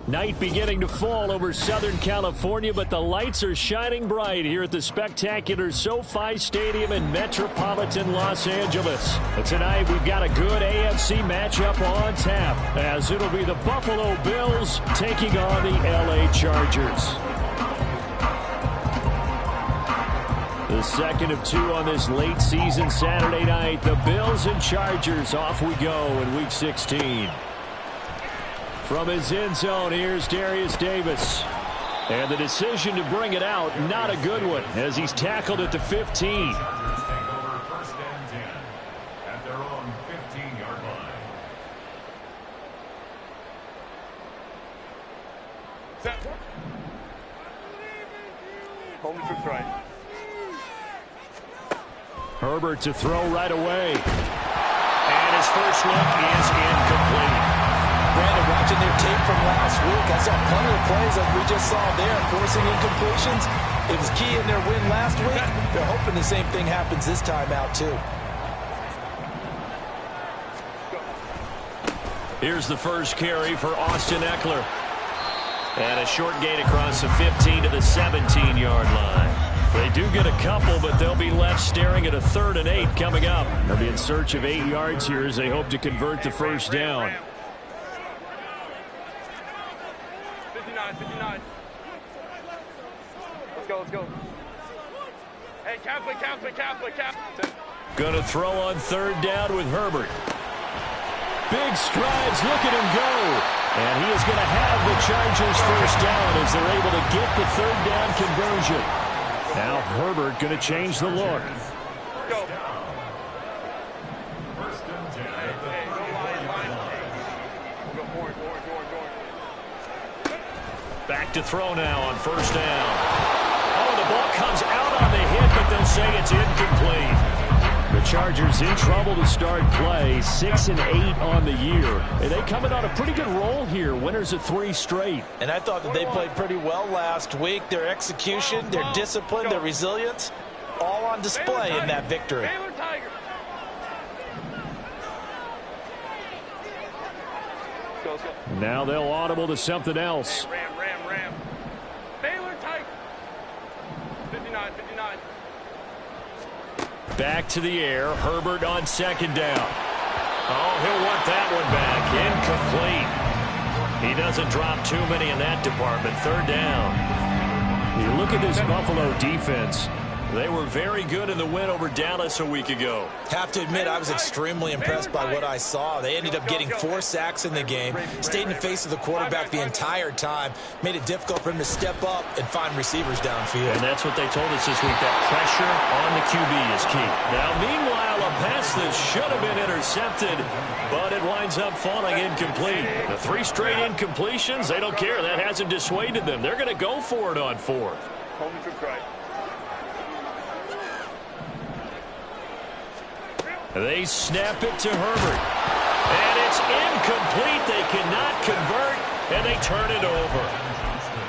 Night beginning to fall over Southern California, but the lights are shining bright here at the spectacular SoFi Stadium in metropolitan Los Angeles. But tonight we've got a good AFC matchup on tap, as it'll be the Buffalo Bills taking on the LA Chargers. The second of two on this late season Saturday night. The Bills and Chargers, off we go in Week 16. From his end zone, here's Darius Davis. And the decision to bring it out, not a good one, as he's tackled at the 15. Herbert to throw right away. And his first look is incomplete. Brandon, watching their tape from last week, I saw plenty of plays like we just saw there, forcing incompletions. It was key in their win last week. They're hoping the same thing happens this time out, too. Here's the first carry for Austin Eckler. And a short gain across the 15 to the 17-yard line. They do get a couple, but they'll be left staring at a 3rd and 8 coming up. They'll be in search of 8 yards here as they hope to convert the first down. 59. Let's go. Hey, Catholic. Gonna throw on 3rd down with Herbert. Big strides, look at him go. And he is going to have the Chargers first down as they're able to get the 3rd down conversion. Now Herbert going to change the look. Go. Back to throw now on 1st down. Oh, the ball comes out on the hit, but they'll say it's incomplete. The Chargers in trouble to start play, 6 and 8 on the year. And they coming on a pretty good roll here, winners of 3 straight. And I thought that they played pretty well last week. Their execution, their discipline, their resilience, all on display in that victory. Now they'll audible to something else. Ram. Baylor Tiger. 59. Back to the air. Herbert on 2nd down. Oh, he'll want that one back. Incomplete. He doesn't drop too many in that department. 3rd down. You look at this Buffalo defense. They were very good in the win over Dallas a week ago. Have to admit, I was extremely impressed by what I saw. They ended up getting 4 sacks in the game, stayed in the face of the quarterback the entire time, made it difficult for him to step up and find receivers downfield. And that's what they told us this week, that pressure on the QB is key. Now, meanwhile, a pass that should have been intercepted, but it winds up falling incomplete. The 3 straight incompletions, they don't care. That hasn't dissuaded them. They're going to go for it on 4th. They snap it to Herbert. And it's incomplete. They cannot convert, and they turn it over.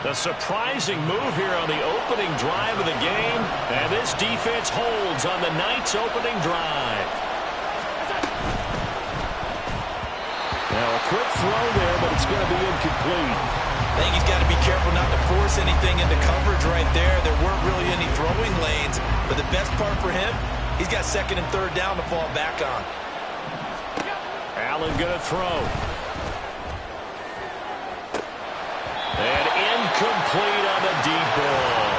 The surprising move here on the opening drive of the game, and this defense holds on the night's opening drive. Now a quick throw there, but it's going to be incomplete. I think he's got to be careful not to force anything into coverage right there. There weren't really any throwing lanes, but the best part for him, he's got 2nd and 3rd down to fall back on. Allen going to throw. And incomplete on the deep ball.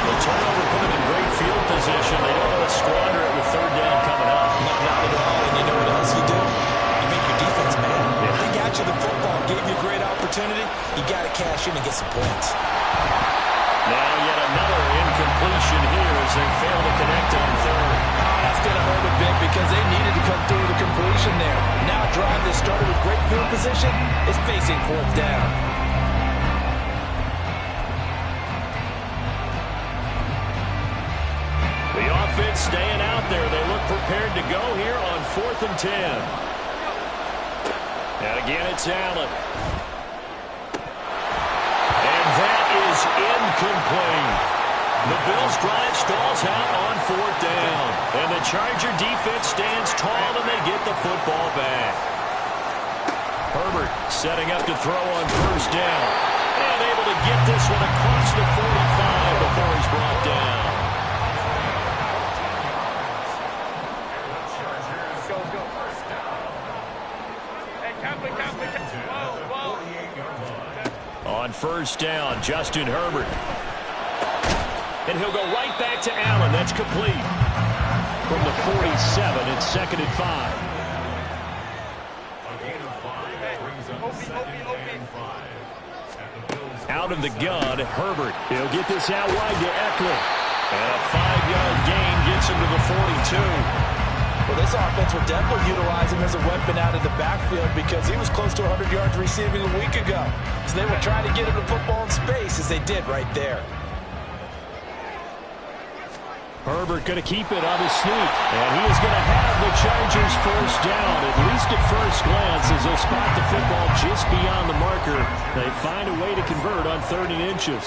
The turnover put them in great field position. They don't want to squander it with 3rd down coming up. Not at all. And you know what else you do? You make your defense mad. Yeah. They got you the football, gave you a great opportunity. You got to cash in and get some points. Now yet another incompletion here as they fail to connect on 3rd. That's going to hurt a bit because they needed to come through the completion there. Now a drive that started with great field position is facing 4th down. The offense staying out there. They look prepared to go here on 4th and 10. And again, it's Allen. And that is incomplete. The Bills' drive stalls out on 4th down. And the Charger defense stands tall and they get the football back. Herbert setting up to throw on 1st down. this one across the 45 before he's brought down. On first down, Justin Herbert. And he'll go right back to Allen. That's complete. From the 47, it's 2nd and 5. Out of the gun, Herbert. He'll get this out wide to Eckler. And a 5-yard gain gets him to the 42. Well, this offense will definitely utilize him as a weapon out of the backfield because he was close to 100 yards receiving a week ago. So they will try to get him the football in space as they did right there. Herbert going to keep it on the sneak. And he is going to have the Chargers first down, at least at first glance, as they'll spot the football just beyond the marker. They find a way to convert on 3rd and inches.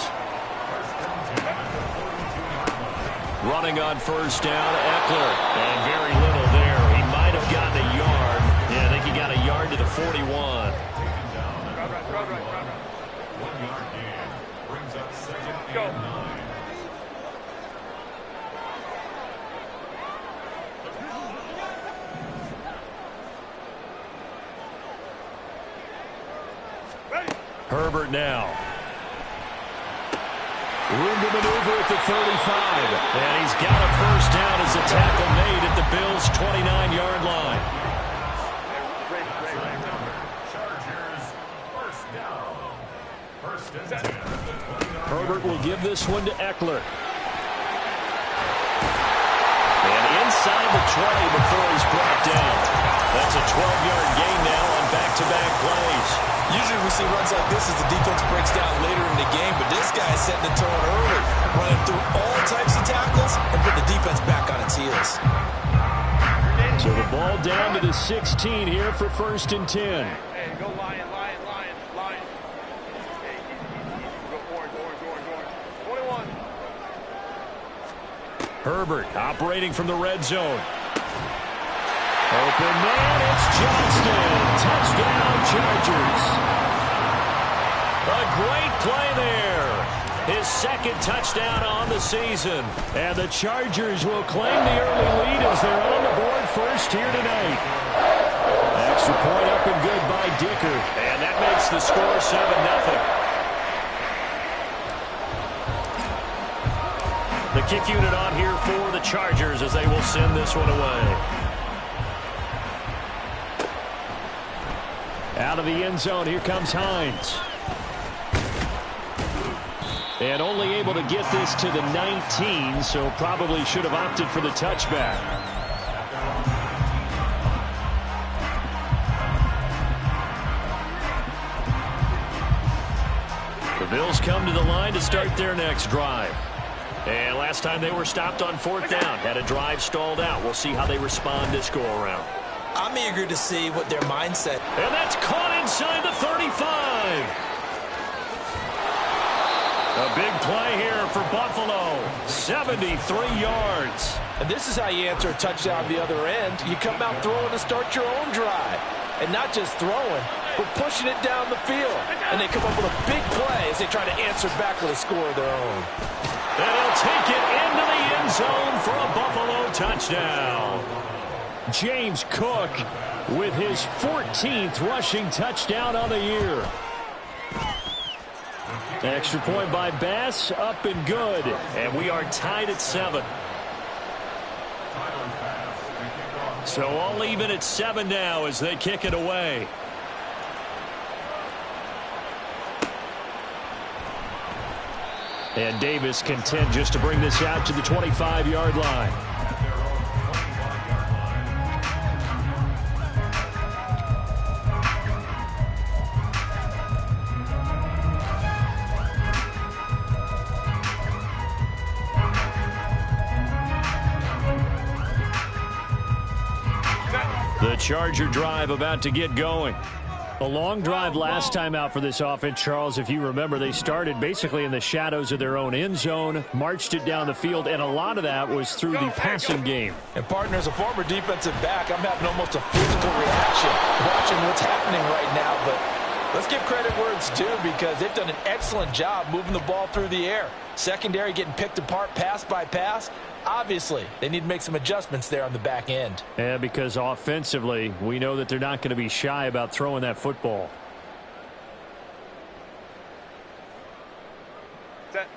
Running on first down, Eckler. And very little there. He might have gotten a yard. Yeah, I think he got a yard to the 41. 1 yard gain brings up 2nd and 9. Herbert now. Room to maneuver at the 35. And he's got a first down as a tackle made at the Bills' 29-yard line. Chargers, first down. Herbert will give this one to Eckler. And inside the 20 before he's brought down. That's a 12-yard gain now on back-to-back plays. Usually we see runs like this as the defense breaks down later in the game, but this guy is setting the tone early, running through all types of tackles and put the defense back on its heels. So the ball down to the 16 here for 1st and 10. Hey, go Lion. Hey, easy. Go orange. 21. Herbert operating from the red zone. Open man, it's Johnston. Touchdown, Chargers. A great play there. His 2nd touchdown on the season. And the Chargers will claim the early lead as they're on the board first here tonight. Extra point up and good by Dicker. And that makes the score 7-0. The kick unit on here for the Chargers as they will send this one away. Out of the end zone, here comes Hines. And only able to get this to the 19, so probably should have opted for the touchback. The Bills come to the line to start their next drive. And last time they were stopped on 4th down, had a drive stalled out. We'll see how they respond this go-around. I'm eager to see what their mindset. And that's caught inside the 35. A big play here for Buffalo. 73 yards. And this is how you answer a touchdown the other end. You come out throwing to start your own drive. And not just throwing, but pushing it down the field. And they come up with a big play as they try to answer back with a score of their own. And he'll take it into the end zone for a Buffalo touchdown. James Cook with his 14th rushing touchdown on the year. Extra point by Bass, up and good. And we are tied at 7. So all even at 7 now as they kick it away. And Davis content just to bring this out to the 25-yard line. The Charger drive about to get going. A long drive last time out for this offense, Charles. If you remember, they started basically in the shadows of their own end zone, marched it down the field, and a lot of that was through the passing game. And, partner, as a former defensive back, I'm having almost a physical reaction watching what's happening right now. But Let's give credit where it's due because they've done an excellent job moving the ball through the air. Secondary getting picked apart pass by pass. Obviously, they need to make some adjustments there on the back end. Yeah, because offensively, we know that they're not going to be shy about throwing that football.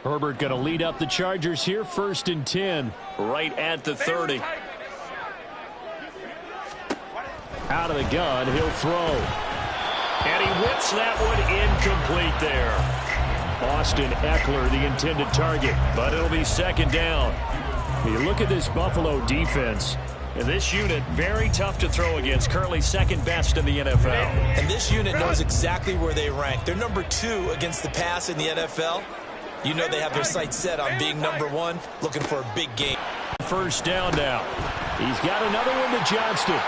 Herbert going to lead up the Chargers here, 1st and 10. Right at the 30. Out of the gun, he'll throw. And he whips that one incomplete there. Austin Eckler, the intended target, but it'll be 2nd down. You look at this Buffalo defense. And this unit, very tough to throw against, currently 2nd best in the NFL. And this unit knows exactly where they rank. They're number 2 against the pass in the NFL. You know they have their sights set on being number 1, looking for a big game. 1st down now. He's got another one to Johnston.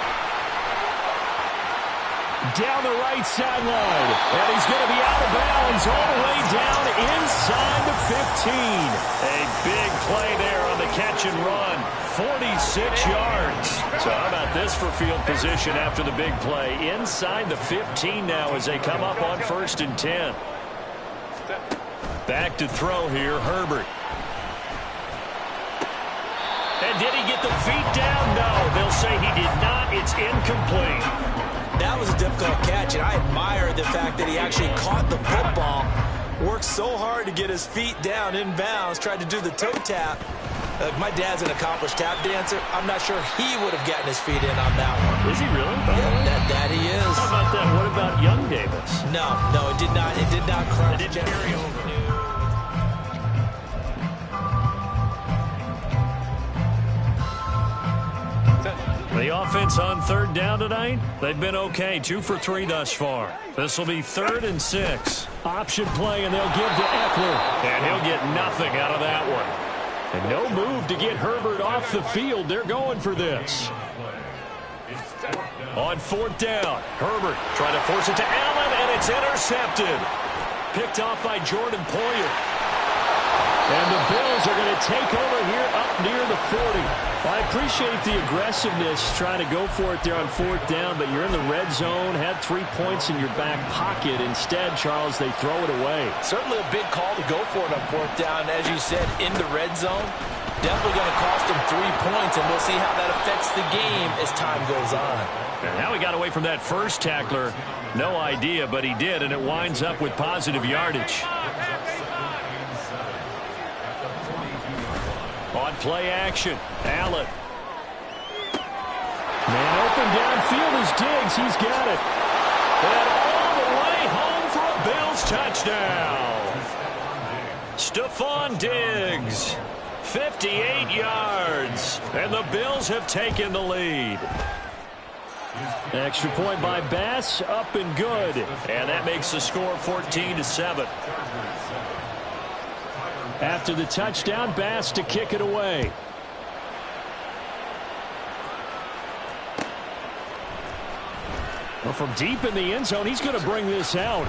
Down the right sideline. And he's going to be out of bounds all the way down inside the 15. A big play there on the catch and run. 46 yards. So how about this for field position after the big play? Inside the 15 now as they come up on 1st and 10. Back to throw here, Herbert. And did he get the feet down? No, they'll say he did not. It's incomplete. That was a difficult catch, and I admire the fact that he actually caught the football, worked so hard to get his feet down in bounds, tried to do the toe tap. My dad's an accomplished tap dancer. I'm not sure he would have gotten his feet in on that one. Is he really? Yeah, that he is. How about that? What about young Davis? No, it did not. It did not crunch. It didn't carry over. The offense on 3rd down tonight, they've been okay. 2 for 3 thus far. This will be 3rd and 6. Option play, and they'll give to Eckler. And he'll get nothing out of that one. And no move to get Herbert off the field. They're going for this. On 4th down, Herbert trying to force it to Allen, and it's intercepted. Picked off by Jordan Poyer. And the Bills are going to take over here up near the 40. I appreciate the aggressiveness trying to go for it there on 4th down, but you're in the red zone, had 3 points in your back pocket. Instead, Charles, they throw it away. Certainly a big call to go for it on 4th down. As you said, in the red zone, definitely going to cost them 3 points, and we'll see how that affects the game as time goes on. And how he got away from that first tackler, no idea, but he did, and it winds up with positive yardage. On play action, Allen. Man open downfield is Diggs. He's got it. And all the way home for a Bills touchdown. Stephon Diggs, 58 yards. And the Bills have taken the lead. Extra point by Bass, up and good. And that makes the score 14-7. After the touchdown, Bass to kick it away. Well, from deep in the end zone, he's going to bring this out.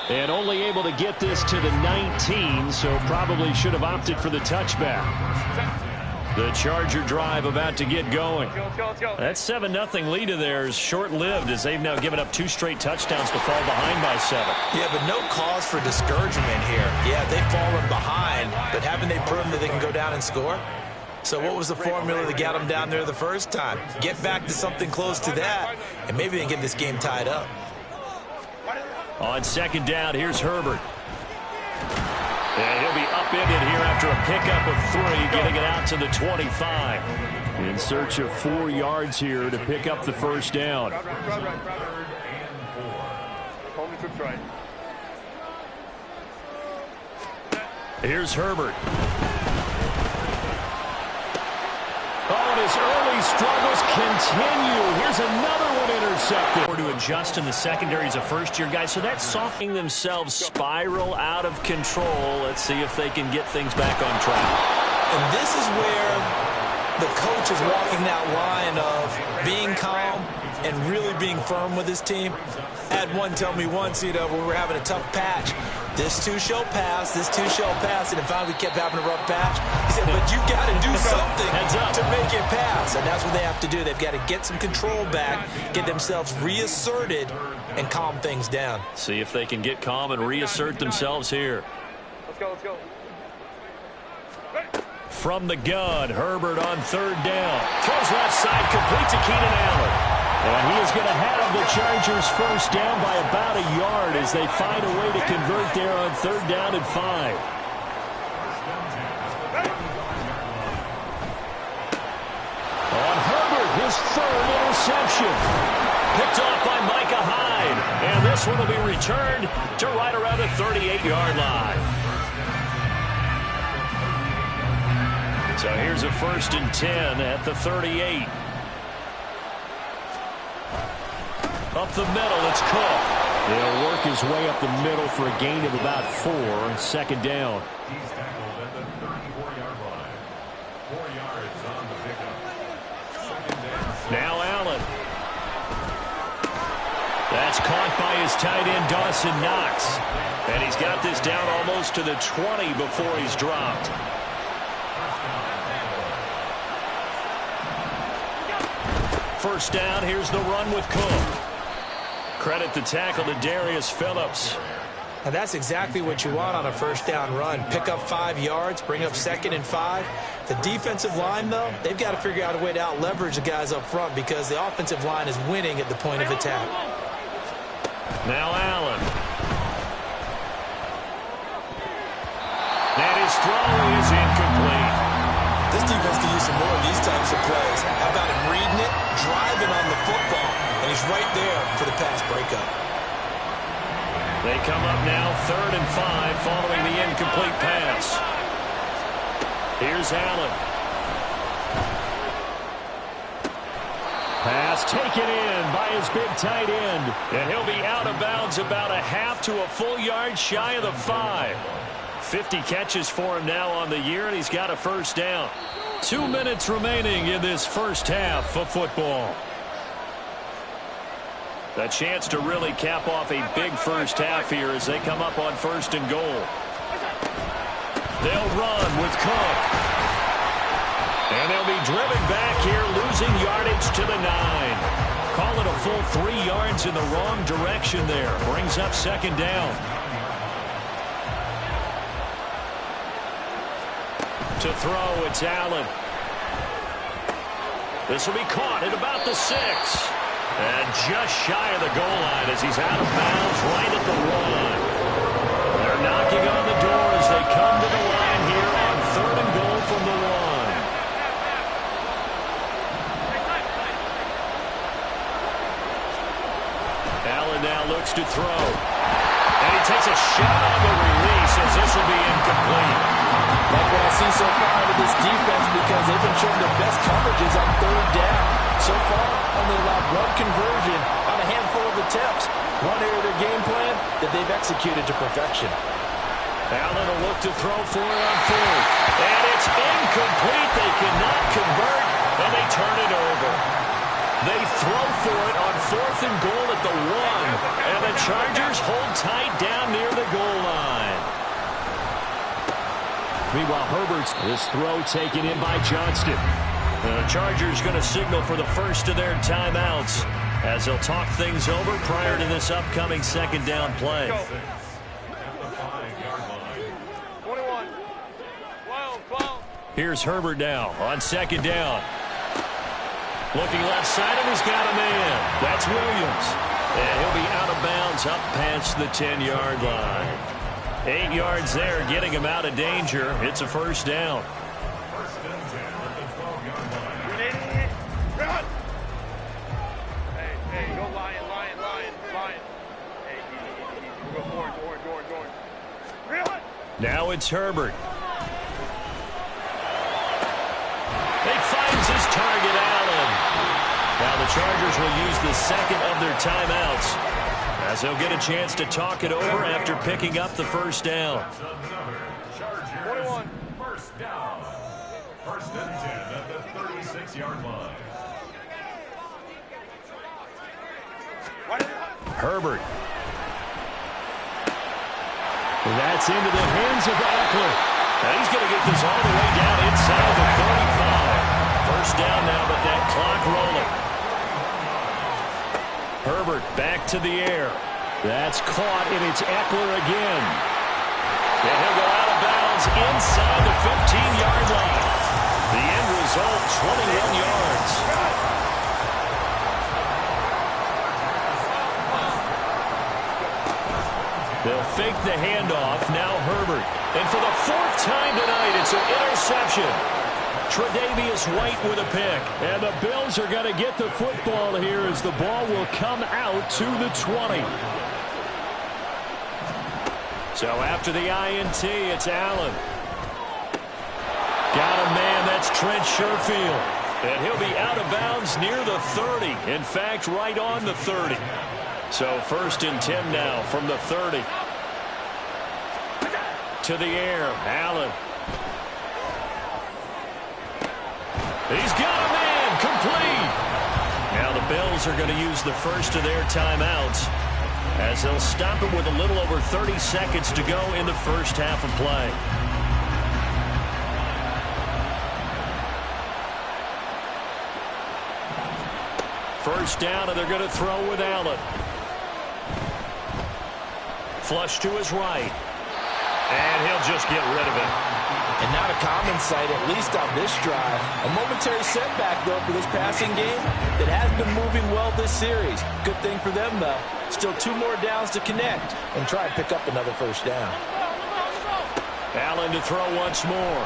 And only able to get this to the 19, so probably should have opted for the touchback. The Charger drive about to get going. That 7-0 lead of theirs short-lived as they've now given up 2 straight touchdowns to fall behind by 7. Yeah, but no cause for discouragement here. Yeah, they've fallen behind, but haven't they proven that they can go down and score? So what was the formula that got them down there the first time? Get back to something close to that, and maybe they can get this game tied up. On 2nd down, here's Herbert. And he'll be upended here after a pickup of 3, getting it out to the 25. In search of 4 yards here to pick up the 1st down. Here's Herbert. Oh, and his early struggles continue. Here's another one intercepted. To adjust in the secondary as a first-year guy, so that's softening themselves spiral out of control. Let's see if they can get things back on track. And this is where the coach is walking that line of being calm, and really being firm with his team. I had one tell me once, when we were having a tough patch, this too shall pass, and if finally we kept having a rough patch, he said, but you got to do something to make it pass, and that's what they have to do. They've got to get some control back, get themselves reasserted, and calm things down. See if they can get calm and reassert themselves here. Let's go. From the gun, Herbert on third down. Throws left side, complete to Keenan Allen. And he is going to have the Chargers first down by about a yard as they find a way to convert there on third down and 5. On Herbert, his third interception. Picked off by Micah Hyde. And this one will be returned to right around the 38-yard line. So here's a 1st and 10 at the 38. Up the middle, it's Cook. He'll work his way up the middle for a gain of about 4 on second down. He's tackled at the 34-yard line. 4 yards on the pickup. Second down. Now Allen. That's caught by his tight end, Dawson Knox. And he's got this down almost to the 20 before he's dropped. First down, here's the run with Cook. Credit the tackle to Darius Phillips. And that's exactly what you want on a first down run. Pick up 5 yards, bring up 2nd and 5. The defensive line, though, they've got to figure out a way to out-leverage the guys up front because the offensive line is winning at the point of attack. Now Allen. And his throw is incomplete. This defense can use some more of these types of plays. How about him reading it, driving on the football, and he's right there for the pass breakup. They come up now 3rd and 5 following the incomplete pass. Here's Allen. Pass taken in by his big tight end. And he'll be out of bounds about a half to a full yard shy of the 5. 50 catches for him now on the year, and he's got a first down. 2 minutes remaining in this first half of football. A chance to really cap off a big first half here as they come up on 1st and goal. They'll run with Cook. And they'll be driven back here, losing yardage to the 9. Call it a full 3 yards in the wrong direction there. Brings up 2nd down. To throw, it's Allen. This will be caught at about the 6. And just shy of the goal line as he's out of bounds right at the 1. They're knocking on the door as they come to the line here on 3rd and goal from the 1. Allen now looks to throw. And he takes a shot on the release as this will be incomplete. Like what I see so far out of this defense because they've been showing their best coverages on 3rd down. So far, only allowed 1 conversion on a handful of attempts. One area of their game plan that they've executed to perfection. Allen will look to throw for it on 4th. And it's incomplete. They cannot convert, and they turn it over. They throw for it on 4th and goal at the 1. And the Chargers hold tight down near the goal line. Meanwhile, Herbert's this throw taken in by Johnston. The Chargers going to signal for the first of their timeouts as they'll talk things over prior to this upcoming 2nd down play. 21. Here's Herbert now on 2nd down. Looking left side, and he's got a man. That's Williams. And he'll be out of bounds up past the 10-yard line. 8 yards there, getting him out of danger. It's a first down. Hey, go lion. Hey, we'll go orange. Now it's Herbert. He finds his target, Allen. Now the Chargers will use the 2nd of their timeouts as they'll get a chance to talk it over after picking up the first down. 21. First down. 1st and 10 at the 36-yard line. Herbert. That's into the hands of Eckler. Now he's going to get this all the way down inside the 35. First down now, but that clock rolling. Herbert back to the air. That's caught, and it's Eckler again. And he'll go out of bounds inside the 15-yard line. The end result, 21 yards. They'll fake the handoff. Now Herbert. And for the fourth time tonight, it's an interception. Tre'Davious White with a pick. And the Bills are going to get the football here as the ball will come out to the 20. So after the INT, it's Allen. Got a man, that's Trent Sherfield. And he'll be out of bounds near the 30. In fact, right on the 30. So first and 10 now from the 30. To the air, Allen. He's got a man, complete. Now the Bills are going to use the first of their timeouts as they'll stop it with a little over 30 seconds to go in the first half of play. First down, and they're going to throw with Allen. Flush to his right. And he'll just get rid of it. And not a common sight, at least on this drive. A momentary setback, though, for this passing game that has been moving well this series. Good thing for them, though. Still 2 more downs to connect and try and pick up another first down. Allen to throw once more.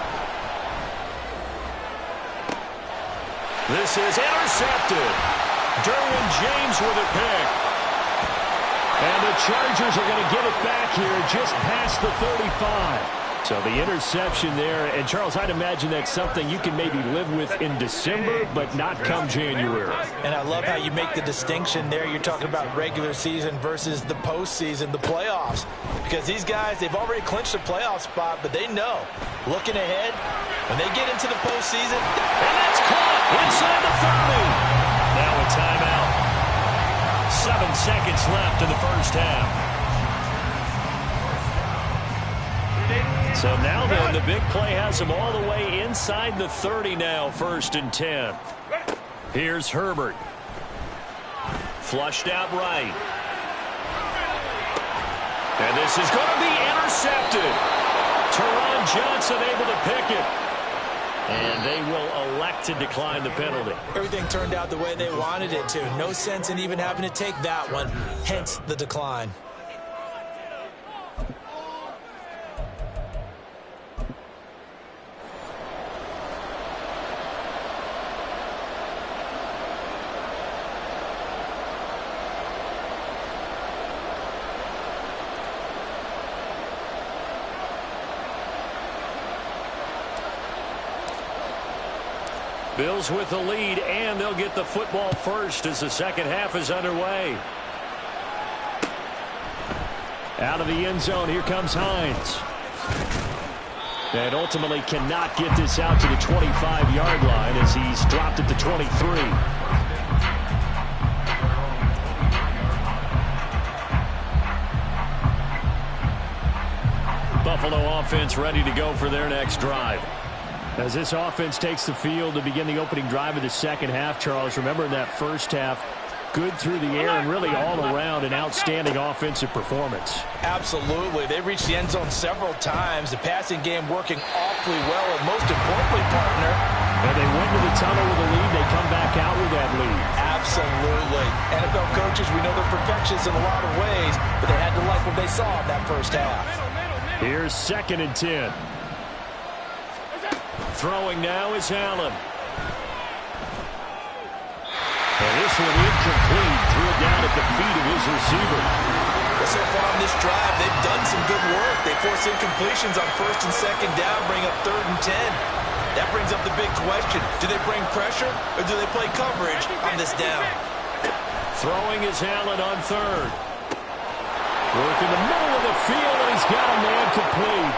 This is intercepted. Derwin James with a pick. And the Chargers are going to get it back here just past the 35. So the interception there. And, Charles, I'd imagine that's something you can maybe live with in December, but not come January. And I love how you make the distinction there. You're talking about regular season versus the postseason, the playoffs. Because these guys, they've already clinched a playoff spot, but they know, looking ahead, when they get into the postseason, and that's caught inside the 30. Now a timeout. 7 seconds left in the first half. So now then, the big play has him all the way inside the 30 now, first and 10. Here's Herbert. Flushed out right. And this is going to be intercepted. Teron Johnson able to pick it. And they will elect to decline the penalty. Everything turned out the way they wanted it to. No sense in even having to take that one, hence the decline. Bills with the lead, and they'll get the football first as the second half is underway. Out of the end zone, here comes Hines. And ultimately cannot get this out to the 25-yard line as he's dropped at the 23. Buffalo offense ready to go for their next drive. As this offense takes the field to begin the opening drive of the second half, Charles, remember in that first half, good through the air and really all around an outstanding offensive performance. Absolutely. They reached the end zone several times. The passing game working awfully well, and most importantly, partner, and they went to the tunnel with a lead. They come back out with that lead. Absolutely. NFL coaches, we know they're perfectionists in a lot of ways, but they had to like what they saw in that first half. Here's second and 10. Throwing now is Allen. And this one incomplete. Threw it down at the feet of his receiver. Well, so far on this drive, they've done some good work. They force incompletions on first and second down, bring up third and 10. That brings up the big question. Do they bring pressure or do they play coverage on this down? Throwing is Allen on third. Work in the middle of the field, and he's got a man complete.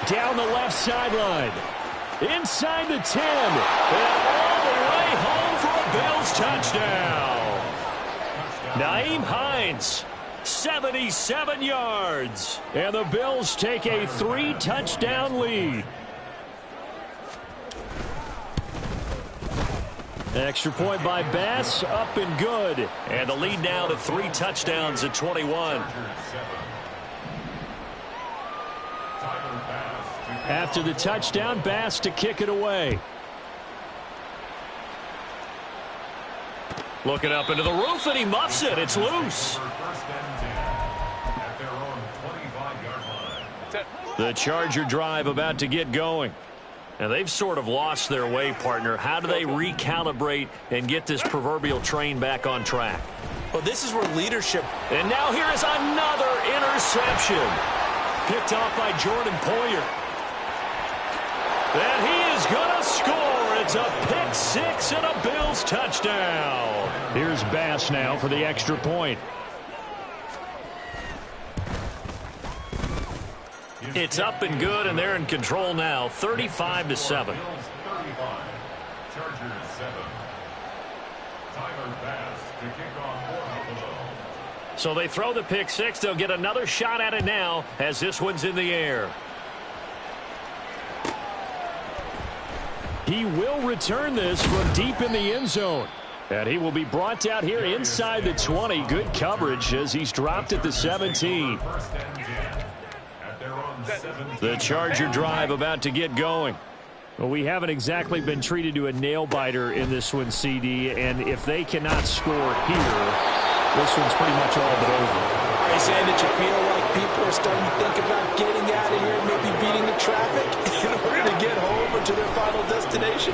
Down the left sideline. Inside the 10. And all the way home for a Bills touchdown. Nyheim Hines, 77 yards. And the Bills take a 3-touchdown lead. Extra point by Bass, up and good. And the lead now to 3 touchdowns at 21. After the touchdown, Bass to kick it away. Looking up into the roof, and he muffs it. It's loose. The Charger drive about to get going. And they've sort of lost their way, partner. How do they recalibrate and get this proverbial train back on track? Well, this is where leadership. And now here is another interception. Picked off by Jordan Poyer. And he is going to score. It's a pick six and a Bills touchdown. Here's Bass now for the extra point. It's up and good, and they're in control now, 35-7. So they throw the pick six. They'll get another shot at it now as this one's in the air. He will return this from deep in the end zone. And he will be brought down here inside the 20. Good coverage as he's dropped at the 17. The Charger drive about to get going. Well, we haven't exactly been treated to a nail-biter in this one, CD. And if they cannot score here, this one's pretty much all but over. Are you saying that you feel like people are starting to think about getting out of here, maybe beating the traffic in order to get home or to their final destination?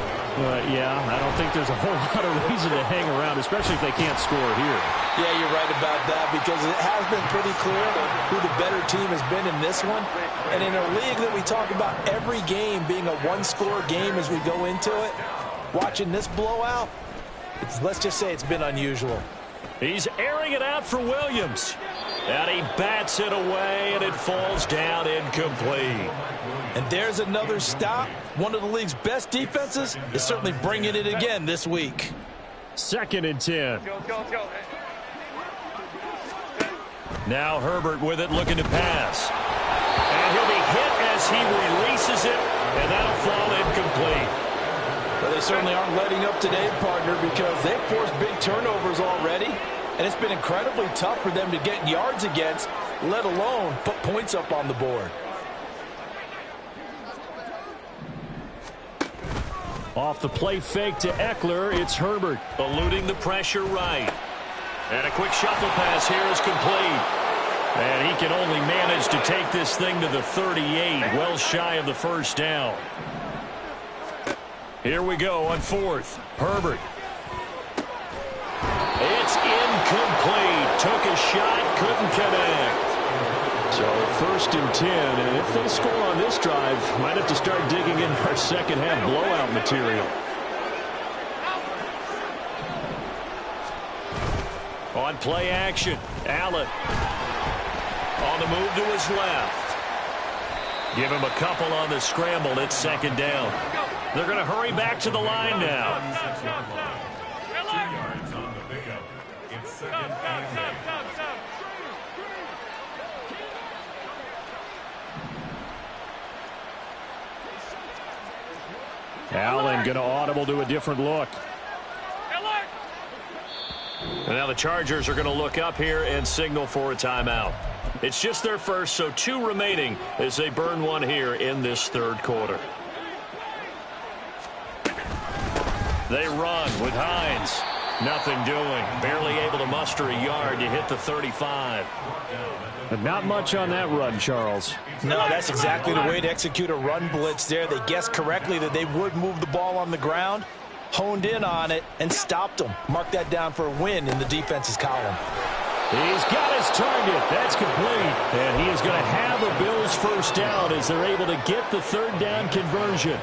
Yeah, I don't think there's a whole lot of reason to hang around, especially if they can't score here. Yeah, you're right about that, because it has been pretty clear who the better team has been in this one. And in a league that we talk about every game being a one-score game as we go into it, watching this blowout, let's just say it's been unusual. He's airing it out for Williams. And he bats it away, and it falls down incomplete. And there's another stop. One of the league's best defenses is certainly bringing it again this week. 2nd and 10. Now Herbert with it, looking to pass. And he'll be hit as he releases it, and that'll fall incomplete. Well, they certainly aren't letting up today, partner, because they've forced big turnovers already. And it's been incredibly tough for them to get yards against, let alone put points up on the board. Off the play fake to Eckler, it's Herbert. Eluding the pressure right. And a quick shuffle pass here is complete. And he can only manage to take this thing to the 38, well shy of the first down. Here we go on 4th. Herbert. It's incomplete. Took a shot, couldn't connect. So 1st and 10, and if they score on this drive, might have to start digging in our second half blowout material. On play action, Allen on the move to his left. Give him a couple on the scramble. It's 2nd down. They're going to hurry back to the line now. Allen going to audible to a different look. And now the Chargers are going to look up here and signal for a timeout. It's just their first, so 2 remaining as they burn one here in this 3rd quarter. They run with Hines. Nothing doing. Barely able to muster a yard to hit the 35. But not much on that run, Charles. No, that's exactly the way to execute a run blitz there. They guessed correctly that they would move the ball on the ground, honed in on it, and stopped them. Mark that down for a win in the defense's column. He's got his target. That's complete. And he is going to have a Bills first down as they're able to get the 3rd down conversion.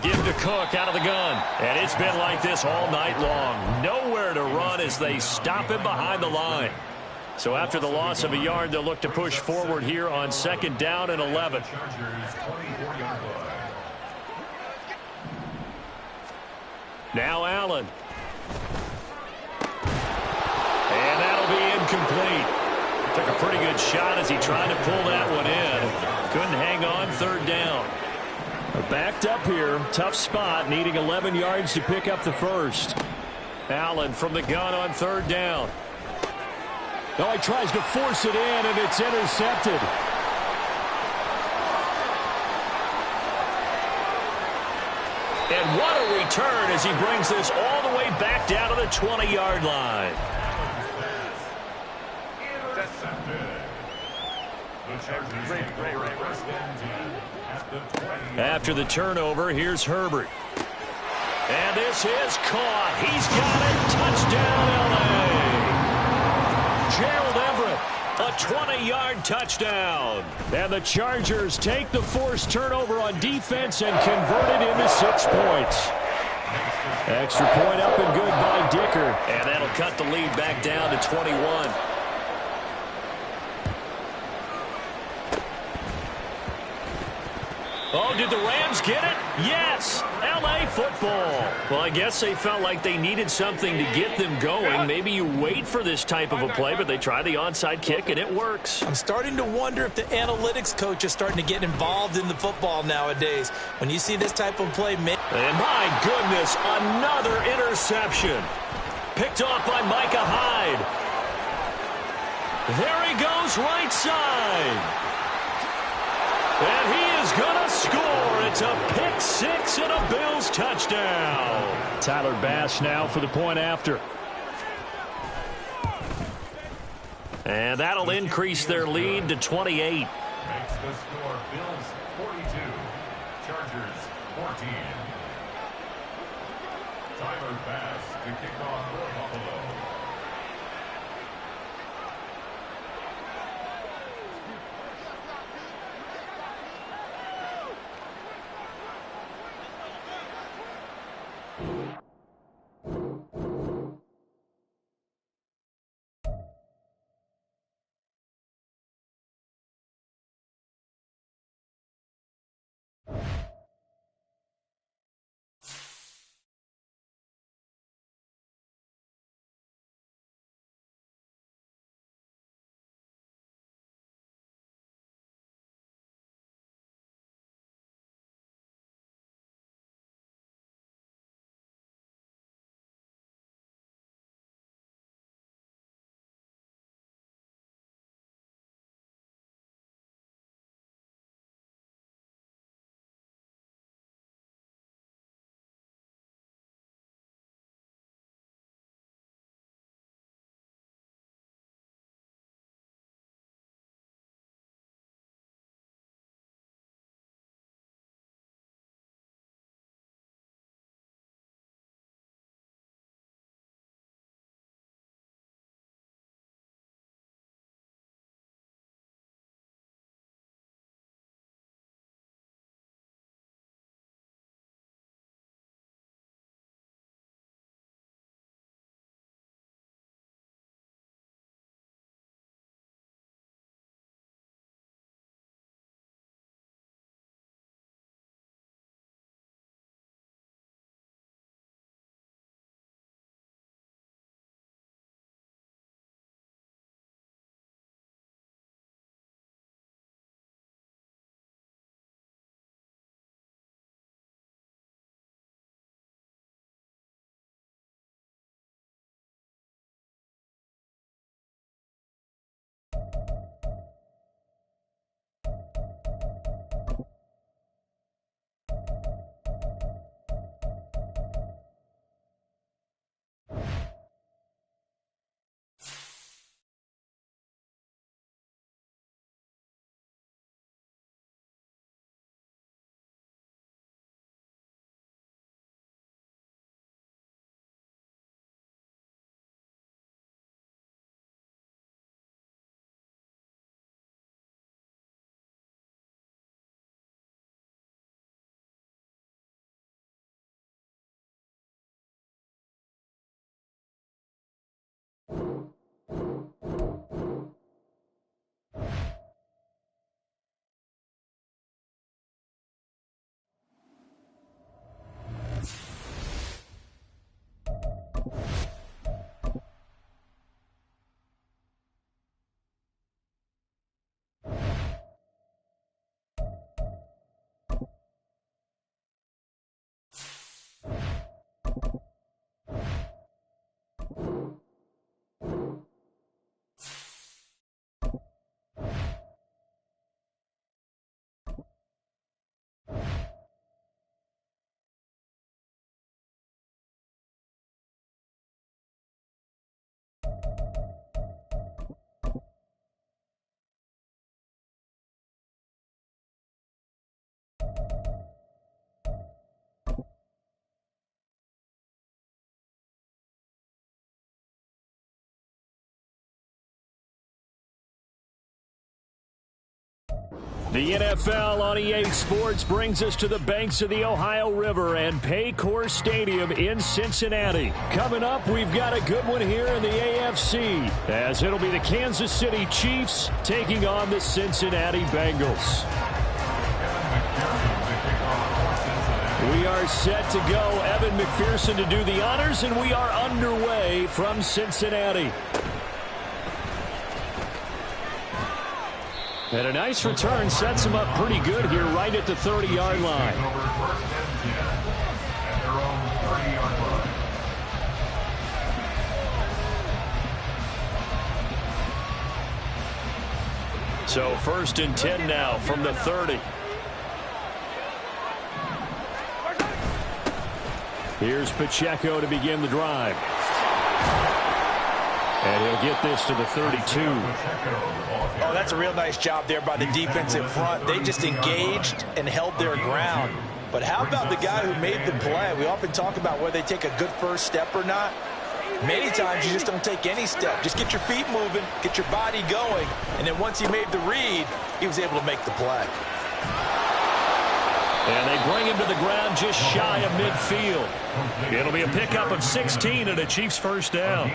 Give to Cook out of the gun. And it's been like this all night long. Nowhere to run as they stop him behind the line. So after the loss of a yard, they'll look to push forward here on 2nd down and 11. Now Allen. And that'll be incomplete. Took a pretty good shot as he tried to pull that one in. Couldn't hang on, third down. They're backed up here. Tough spot, needing 11 yards to pick up the first. Allen from the gun on third down. Oh, he tries to force it in, and it's intercepted. And what a return as he brings this all the way back down to the 20-yard line. After the turnover, here's Herbert. And this is caught. He's got it. Touchdown, L.A. Gerald Everett, a 20-yard touchdown. And the Chargers take the forced turnover on defense and convert it into 6 points. Extra point up and good by Dicker. And that'll cut the lead back down to 21. Oh, did the Rams get it? Yes! L.A. football. Well, I guess they felt like they needed something to get them going. Maybe you wait for this type of a play, but they try the onside kick, and it works. I'm starting to wonder if the analytics coach is starting to get involved in the football nowadays. When you see this type of play... And my goodness, another interception. Picked off by Micah Hyde. There he goes, right side. And he is going to score. It's a pick six and a Bills touchdown. Tyler Bass now for the point after. And that'll increase their lead to 28. Makes the score Bills 42, Chargers 14. Tyler Bass to kick off for Buffalo. The NFL on EA Sports brings us to the banks of the Ohio River and Paycor Stadium in Cincinnati. Coming up, we've got a good one here in the AFC, as it'll be the Kansas City Chiefs taking on the Cincinnati Bengals. We are set to go. Evan McPherson to do the honors, and we are underway from Cincinnati. And a nice return sets him up pretty good here right at the 30-yard line. So 1st and 10 now from the 30. Here's Pacheco to begin the drive. And he'll get this to the 32. Oh, that's a real nice job there by the defensive front. They just engaged and held their ground. But how about the guy who made the play? We often talk about whether they take a good first step or not. Many times you just don't take any step. Just get your feet moving, get your body going, and then once he made the read, he was able to make the play. And they bring him to the ground just shy of midfield. It'll be a pickup of 16 and a Chiefs first down.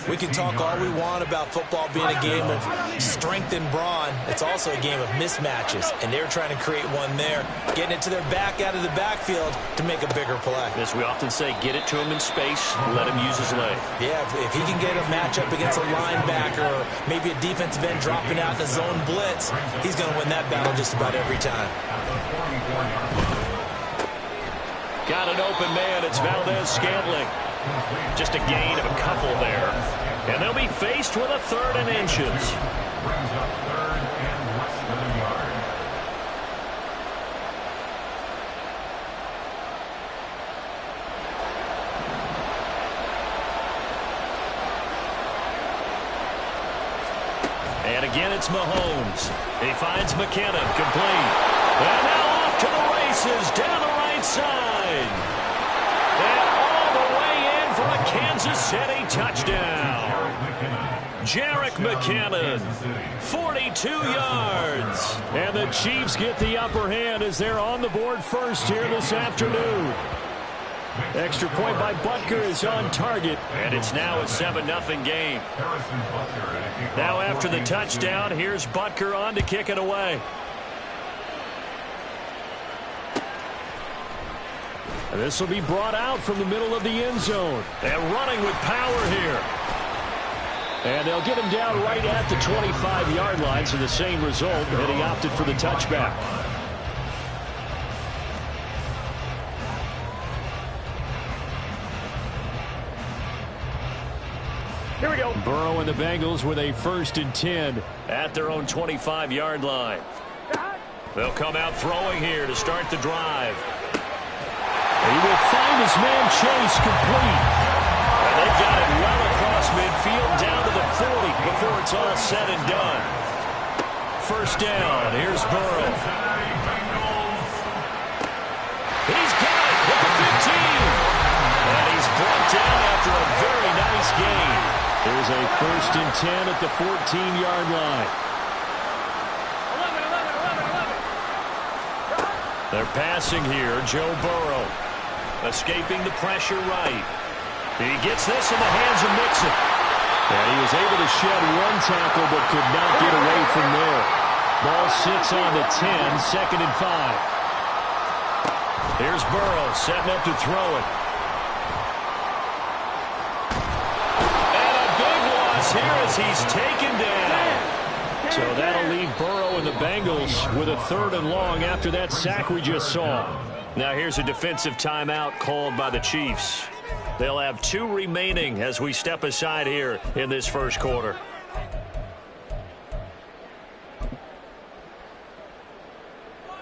We can talk all we want about football being a game of strength and brawn. It's also a game of mismatches, and they're trying to create one there, getting it to their back out of the backfield to make a bigger play. As we often say, get it to him in space, let him use his leg. Yeah, if he can get a matchup against a linebacker or maybe a defensive end dropping out in a zone blitz, he's going to win that battle just about every time. Got an open man. It's Valdez-Scantling. Just a gain of a couple there. And they'll be faced with a 3rd and inches. Brings up 3rd and less than a yard. And again, it's Mahomes. He finds McKinnon, complete. And now off to the races, down the right side. And all the way in for a Kansas City touchdown. Jerick McKinnon, 42 yards. And the Chiefs get the upper hand as they're on the board first here this afternoon. Extra point by Butker is on target, and it's now a 7-0 game. Now after the touchdown, here's Butker on to kick it away. And this will be brought out from the middle of the end zone. And running with power here. And they'll get him down right at the 25-yard line, so the same result, and he opted for the touchback. Here we go. Burrow and the Bengals with a 1st and 10 at their own 25-yard line. They'll come out throwing here to start the drive. He will find his man Chase complete. And they've got it well across midfield down to the 40 before it's all said and done. First down. Here's Burrow. He's got it at the 15. And he's brought down after a very nice gain. There's a 1st and 10 at the 14-yard line. 11. They're passing here. Joe Burrow escaping the pressure right. He gets this in the hands of Mixon. And he was able to shed one tackle but could not get away from there. Ball sits on the 10, 2nd and 5. Here's Burrow setting up to throw it. And a big loss here as he's taken down. So that'll leave Burrow and the Bengals with a 3rd and long after that sack we just saw. Now here's a defensive timeout called by the Chiefs. They'll have 2 remaining as we step aside here in this first quarter.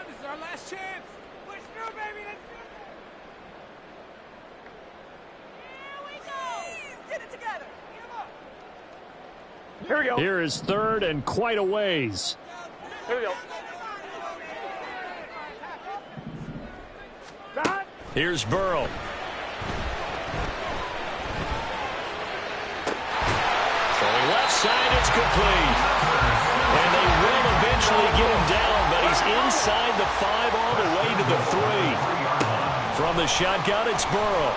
This is our last chance. Push through, baby. Let's do it. Here we go. Get it together. Get him up. Here we go. Here is 3rd and quite a ways. Here we go. Here's Burrow. Throwing left side, it's complete. And they will eventually get him down, but He's inside the 5 all the way to the 3. From the shotgun, it's Burrow.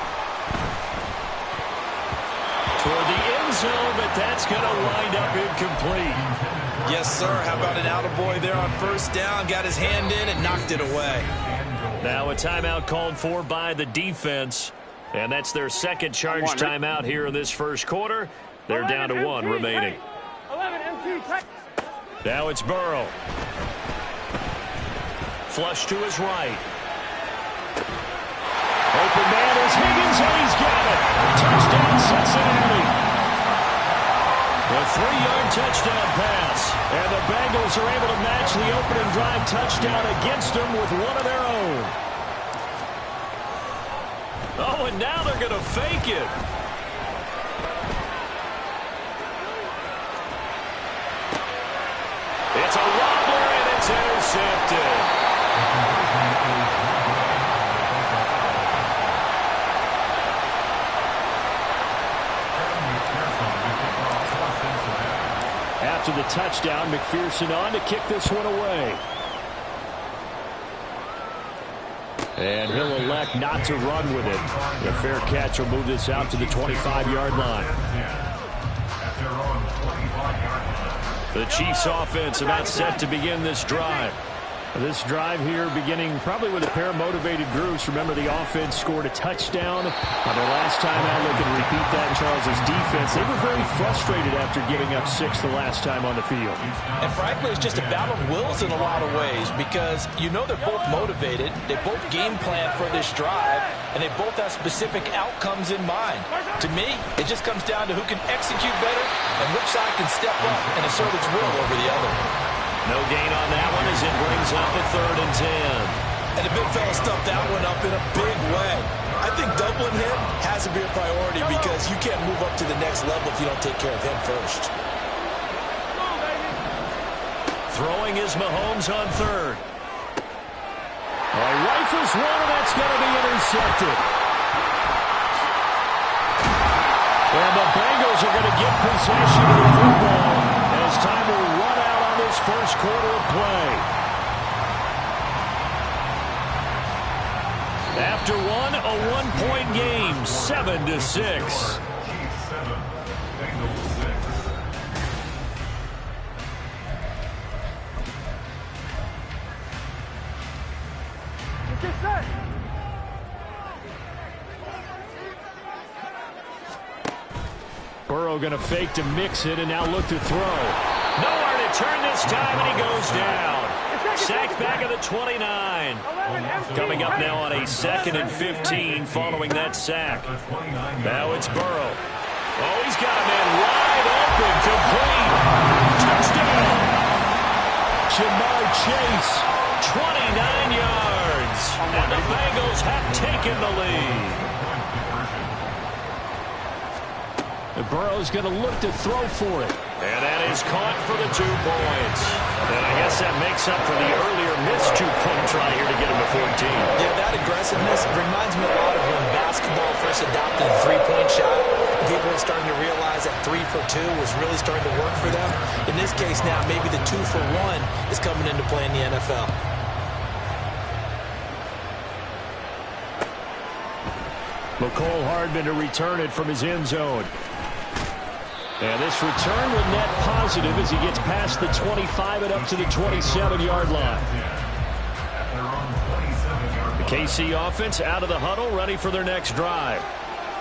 Toward the end zone, but that's going to wind up incomplete. Yes, sir. How about an attaboy there on first down? Got his hand in and knocked it away. Now a timeout called for by the defense. And that's their second charge timeout here in this first quarter. They're down to 1 remaining. Now it's Burrow. Flush to his right. Open man is Higgins, and he's got it. Touchdown, Cincinnati. A 3-yard touchdown pass. And the Bengals are able to match the opening drive touchdown against them with one of their own. Oh, and now they're going to fake it. It's a wobbler, and it's intercepted. After the touchdown, McPherson on to kick this one away. And he'll elect not to run with it. The fair catch will move this out to the 25-yard line. The Chiefs offense about set to begin this drive. This drive here beginning probably with a pair of motivated groups. Remember, the offense scored a touchdown on their last time out. Look and repeat that in Charles's defense. They were very frustrated after giving up 6 the last time on the field. And frankly, it's just a battle of wills in a lot of ways because you know they're both motivated. They both game plan for this drive, and they both have specific outcomes in mind. To me, it just comes down to who can execute better and which side can step up and assert its will over the other. No gain on that one as it brings up a 3rd and 10. And the big fella stuffed that one up in a big way. I think doubling him has to be a priority because you can't move up to the next level if you don't take care of him first. Throwing is Mahomes on 3rd. Rifles one, and that's going to be intercepted. And the Bengals are going to get possession of the football as time will run out on this first quarter of play. After one, a 1-point game, 7-6. Burrow going to fake to mix it and now look to throw. Nowhere to turn this time, and he goes down. Sacked back at the 29. Coming up now on a 2nd and 15 following that sack. Now it's Burrow. Oh, he's got a man wide open, complete. Touchdown. Jamar Chase, 29 yards. And the Bengals have taken the lead. Burrow's going to look to throw for it. And that is caught for the 2 points. And I guess that makes up for the earlier missed 2-point try here to get him to 14. Yeah, that aggressiveness reminds me a lot of when basketball first adopted the 3-point shot. People are starting to realize that 3 for 2 was really starting to work for them. In this case now, maybe the 2 for 1 is coming into play in the NFL. McCole Hardman to return it from his end zone. And this return will net positive as he gets past the 25 and up to the 27-yard line. The KC offense out of the huddle, ready for their next drive.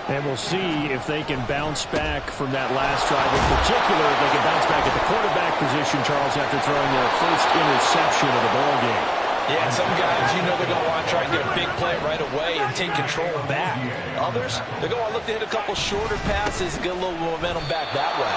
And we'll see if they can bounce back from that last drive. In particular, if they can bounce back at the quarterback position, Charles, after throwing their first interception of the ballgame. Yeah, some guys, you know they're going to want to try and get a big play right away and take control back. Others, they're going to want to look to hit a couple shorter passes and get a little momentum back that way.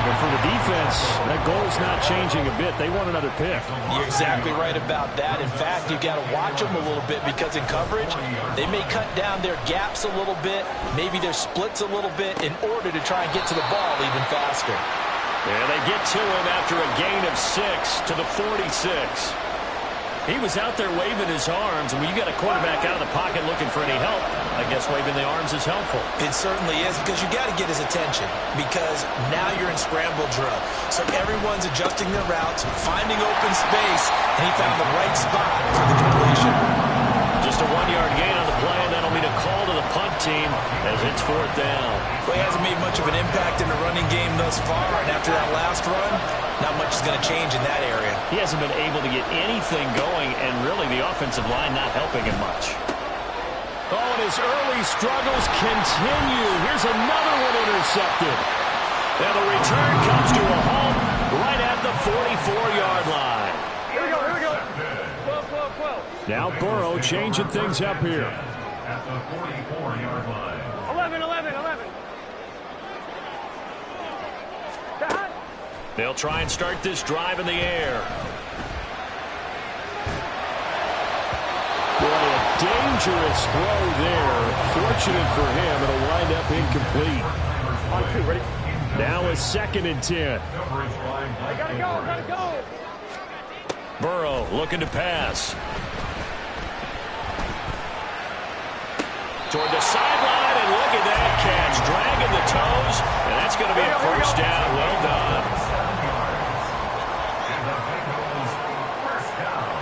But for the defense, that goal's not changing a bit. They want another pick. You're exactly right about that. In fact, you've got to watch them a little bit because in coverage, they may cut down their gaps a little bit, maybe their splits a little bit in order to try and get to the ball even faster. And they get to him after a gain of 6 to the 46. He was out there waving his arms, and when you got a quarterback out of the pocket looking for any help, I guess waving the arms is helpful. It certainly is, because you got to get his attention, because now you're in scramble drill. So everyone's adjusting their routes, finding open space, and he found the right spot for the completion. Just a 1-yard gain on the play, and that'll mean a call to the punt team as it's 4th down. Well, he hasn't made much of an impact in the running game thus far, and after that last run, not much is going to change in that area. He hasn't been able to get anything going, and really the offensive line not helping him much. Oh, and his early struggles continue. Here's another one intercepted. And the return comes to a halt right at the 44-yard line. Here we go. 12. Now Burrow changing things up here. At the 44-yard line. 11. They'll try and start this drive in the air. Boy, a dangerous throw there. Fortunate for him, it'll wind up incomplete. On 2, ready? Now a 2nd and 10. Gotta go. Burrow looking to pass. Toward the sideline, and look at that catch. Dragging the toes, and that's going to be a 1st down. Well done. And the Bengals first down.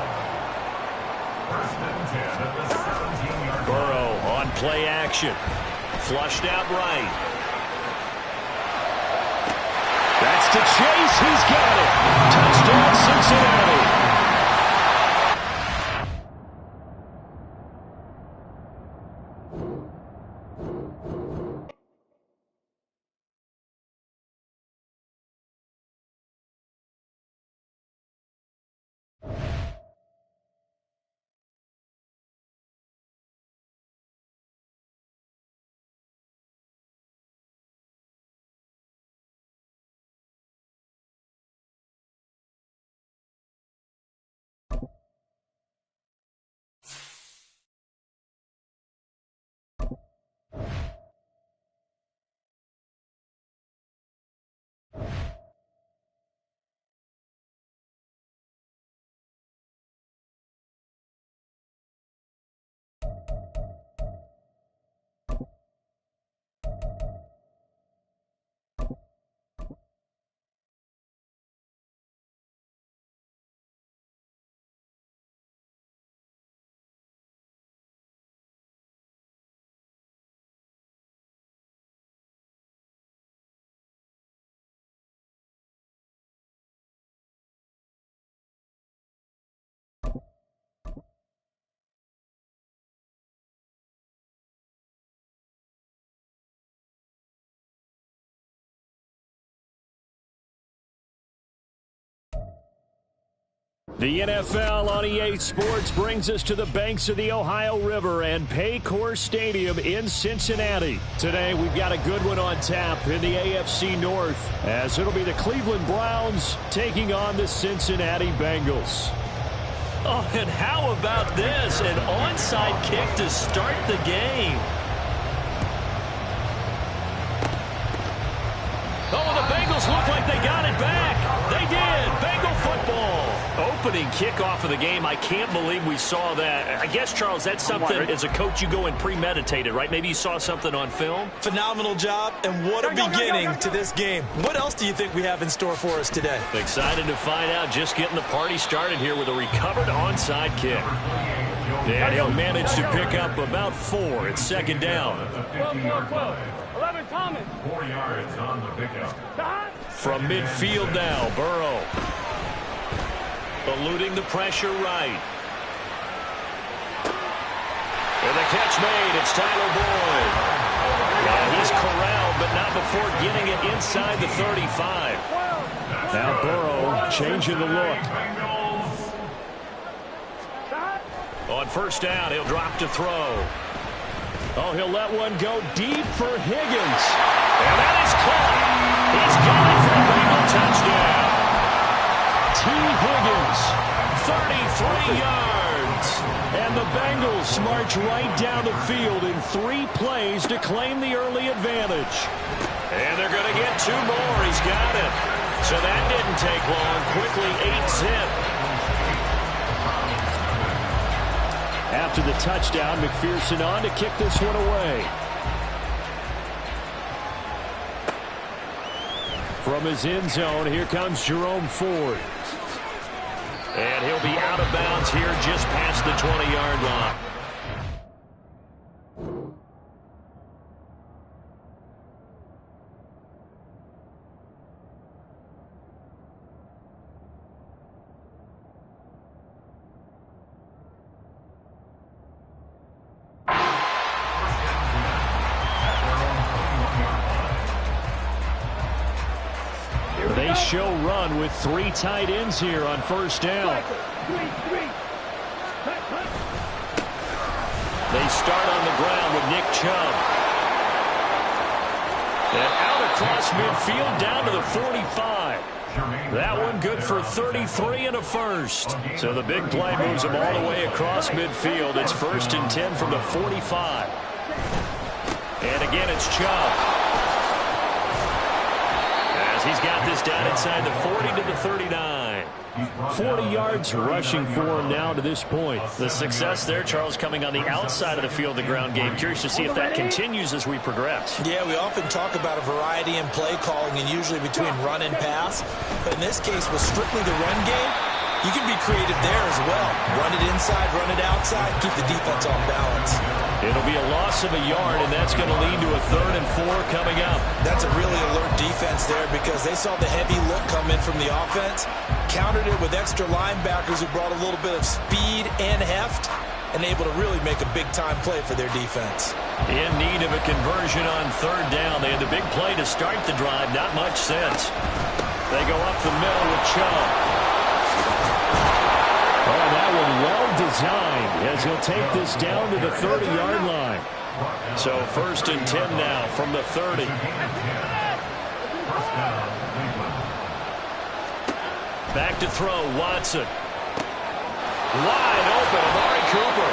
1st and 10 at the 17-yard line. Burrow on play action. Flushed out right. That's to Chase. He's got it. Touchdown, Cincinnati. The NFL on EA Sports brings us to the banks of the Ohio River and Paycor Stadium in Cincinnati. Today, we've got a good one on tap in the AFC North, as it'll be the Cleveland Browns taking on the Cincinnati Bengals. Oh, and how about this? An onside kick to start the game. Oh, the Bengals look like they got it back. They did. Bengal football. Opening kickoff of the game. I can't believe we saw that. I guess, Charles, that's something as a coach you go and premeditated, right? Maybe you saw something on film. Phenomenal job, and what a beginning to this game. What else do you think we have in store for us today? Excited to find out. Just getting the party started here with a recovered onside kick. And he'll manage to pick up about 4. It's 2nd down. 12. 11, Thomas. 4 yards on the pickup. From midfield now, Burrow. Eluding the pressure right. And the catch made. It's Tyler Boyd. Yeah, he's corralled, but not before getting it inside the 35. Now Burrow changing the look. On 1st down, he'll drop to throw. Oh, he'll let one go deep for Higgins. And that is caught. He's got it for a Bengal touchdown. T. Higgins, 33 yards. and the Bengals march right down the field in 3 plays to claim the early advantage. And they're going to get 2 more. He's got it. So that didn't take long. Quickly 8-zip. After the touchdown, McPherson on to kick this one away. From his end zone, here comes Jerome Ford. And he'll be out of bounds here just past the 20-yard line. They show run with 3 tight ends here on first down. They start on the ground with Nick Chubb. And out across midfield down to the 45. That one good for 33 and a first. So the big play moves them all the way across midfield. It's 1st and 10 from the 45. And again, it's Chubb. He's got this down inside the 40 to the 39. 40 yards rushing for him now to this point. The success there, Charles, coming on the outside of the field, the ground game. Curious to see if that continues as we progress. Yeah, we often talk about a variety in play calling and usually between run and pass. But in this case, with strictly the run game, you can be creative there as well. Run it inside, run it outside, keep the defense on balance. It'll be a loss of a yard, and that's going to lead to a 3rd and 4 coming up. That's a really alert defense there because they saw the heavy look come in from the offense, countered it with extra linebackers who brought a little bit of speed and heft, and able to really make a big-time play for their defense. In need of a conversion on 3rd down. They had the big play to start the drive. Not much sense. They go up the middle with Chubb. Oh, that one well designed as he'll take this down to the 30-yard line. So 1st and 10 now from the 30. Back to throw, Watson. Wide open, Amari Cooper.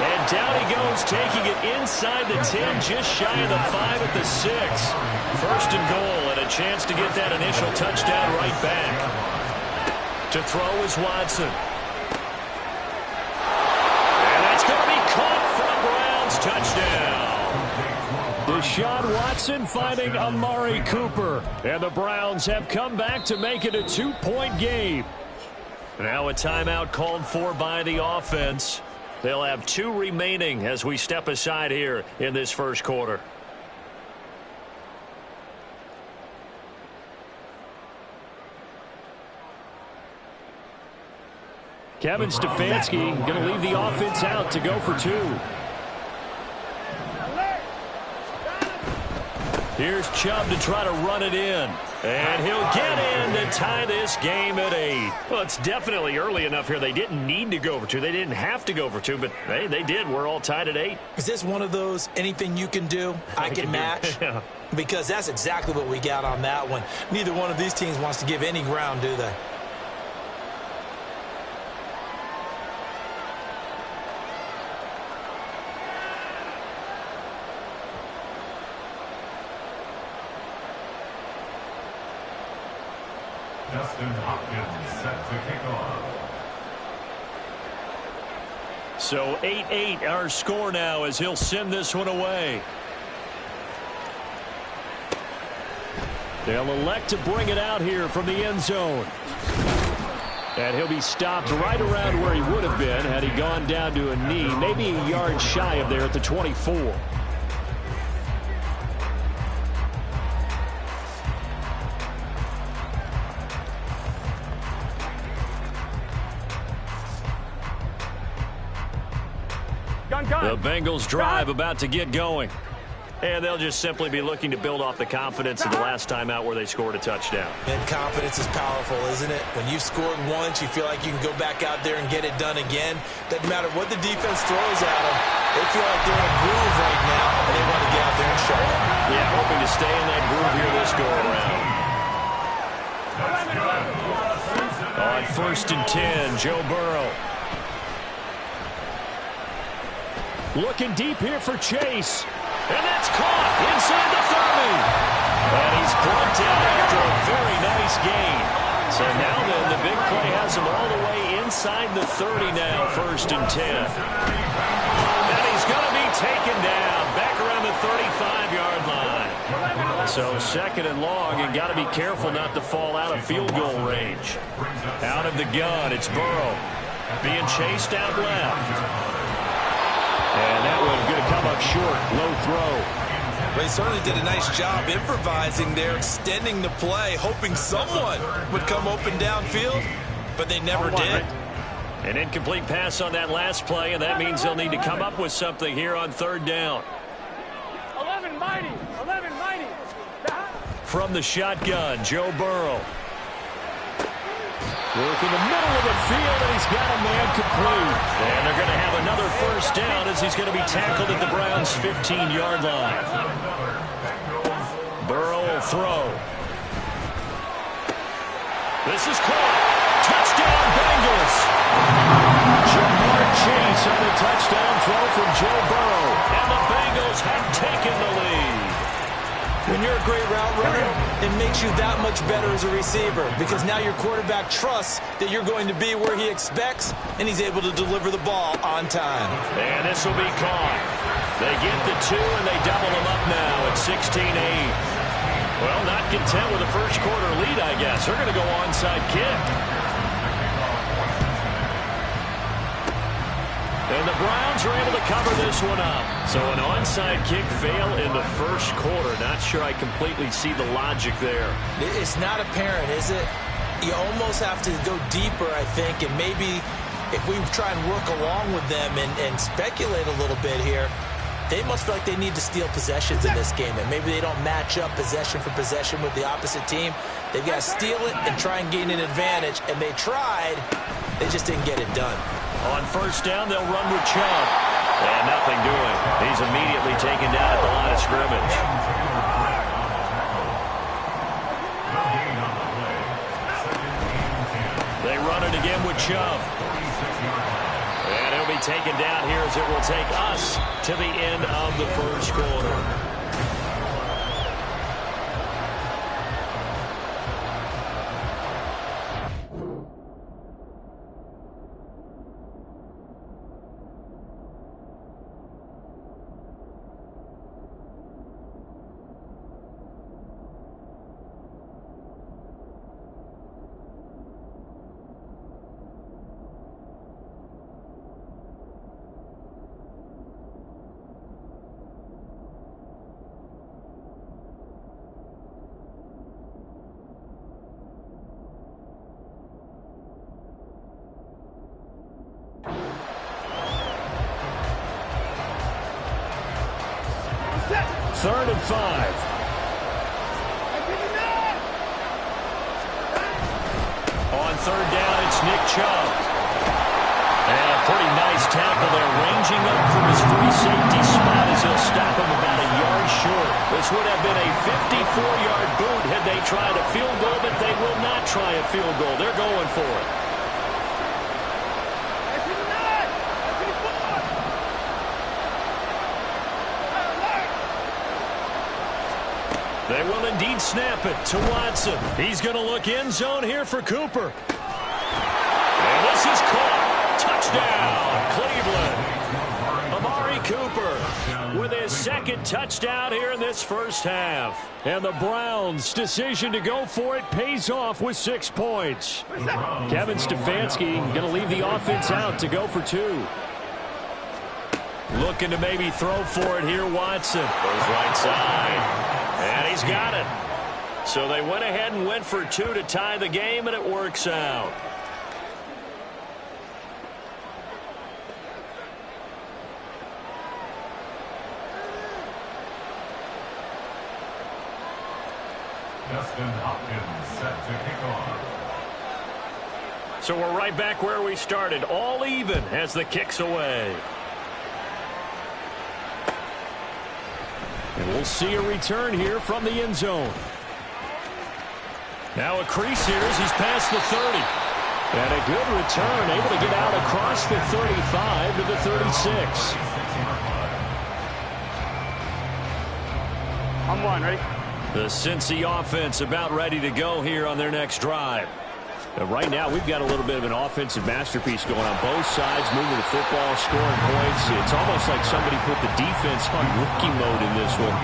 And down he goes, taking it inside the 10, just shy of the 5 at the 6. 1st and goal, and a chance to get that initial touchdown right back. To throw is Watson. Touchdown. Deshaun Watson finding Amari Cooper. And the Browns have come back to make it a 2-point game. Now a timeout called for by the offense. They'll have 2 remaining as we step aside here in this first quarter. Kevin Stefanski going to leave the offense out to go for 2. Here's Chubb to try to run it in. And he'll get in to tie this game at 8. Well, it's definitely early enough here. They didn't need to go for 2. They didn't have to go for 2, but hey, they did. We're all tied at 8. Is this one of those anything you can do, I can match? Yeah. Because that's exactly what we got on that one. Neither one of these teams wants to give any ground, do they? Justin Hopkins set to kick off. So 8-8 our score now as he'll send this one away. They'll elect to bring it out here from the end zone. And he'll be stopped right around where he would have been had he gone down to a knee, maybe a yard shy of there at the 24. The Bengals drive about to get going. And they'll just simply be looking to build off the confidence of the last time out where they scored a touchdown. And confidence is powerful, isn't it? When you've scored once, you feel like you can go back out there and get it done again. Doesn't matter what the defense throws at them. They feel like they're in a groove right now, and they want to get out there and show it. Yeah, hoping to stay in that groove here this go-around. On 1st and 10, Joe Burrow. Looking deep here for Chase. And that's caught inside the 30. And he's brought down after a very nice gain. So now then, the big play has him all the way inside the 30 now, 1st and 10. And he's going to be taken down back around the 35-yard line. So 2nd and long, and got to be careful not to fall out of field goal range. Out of the gun, it's Burrow being chased out left. And that one going to come up short, low throw. Well, he certainly did a nice job improvising there, extending the play, hoping someone would come open downfield, but they never did. An incomplete pass on that last play, and that means they'll need to come up with something here on 3rd down. 11 mighty. From the shotgun, Joe Burrow. Working the middle of the field, and he's got a man complete. And they're going to have another 1st down as he's going to be tackled at the Browns' 15-yard line. Burrow will throw. This is caught. Touchdown, Bengals. Jamar Chase on the touchdown throw from Joe Burrow. And the Bengals have taken the lead. When you're a great route runner, it makes you that much better as a receiver because now your quarterback trusts that you're going to be where he expects, and he's able to deliver the ball on time. And this will be caught. They get the 2, and they double them up now at 16-8. Well, not content with the first quarter lead, I guess. They're going to go onside kick. And the Browns are able to cover this one up. So an onside kick fail in the first quarter. Not sure I completely see the logic there. It's not apparent, is it? You almost have to go deeper, I think, and maybe if we try and work along with them and speculate a little bit here, they must feel like they need to steal possessions in this game, and maybe they don't match up possession for possession with the opposite team. They've got to steal it and try and gain an advantage, and they tried. They just didn't get it done. On 1st down, they'll run with Chubb. And nothing doing. He's immediately taken down at the line of scrimmage. They run it again with Chubb. And he'll be taken down here as it will take us to the end of the first quarter. Third and 5. On 3rd down, it's Nick Chubb. And a pretty nice tackle there, ranging up from his free safety spot as he'll stop him about a yard short. This would have been a 54-yard boot had they tried a field goal, but they will not try a field goal. They're going for it. They will indeed snap it to Watson. He's going to look end zone here for Cooper. And this is caught. Touchdown, Cleveland. Amari Cooper with his 2nd touchdown here in this first half. And the Browns' decision to go for it pays off with 6 points. Kevin Stefanski going to leave the offense out to go for 2. Looking to maybe throw for it here, Watson. Goes right side. And he's got it. So they went ahead and went for 2 to tie the game, and it works out. Justin Hopkins set to kick off. So we're right back where we started, all even as the kick's away. And we'll see a return here from the end zone. Now a crease here as he's past the 30. And a good return, able to get out across the 35 to the 36. I'm one, ready? The Cincy offense about ready to go here on their next drive. Right now, we've got a little bit of an offensive masterpiece going on both sides, moving the football, scoring points. It's almost like somebody put the defense on rookie mode in this one.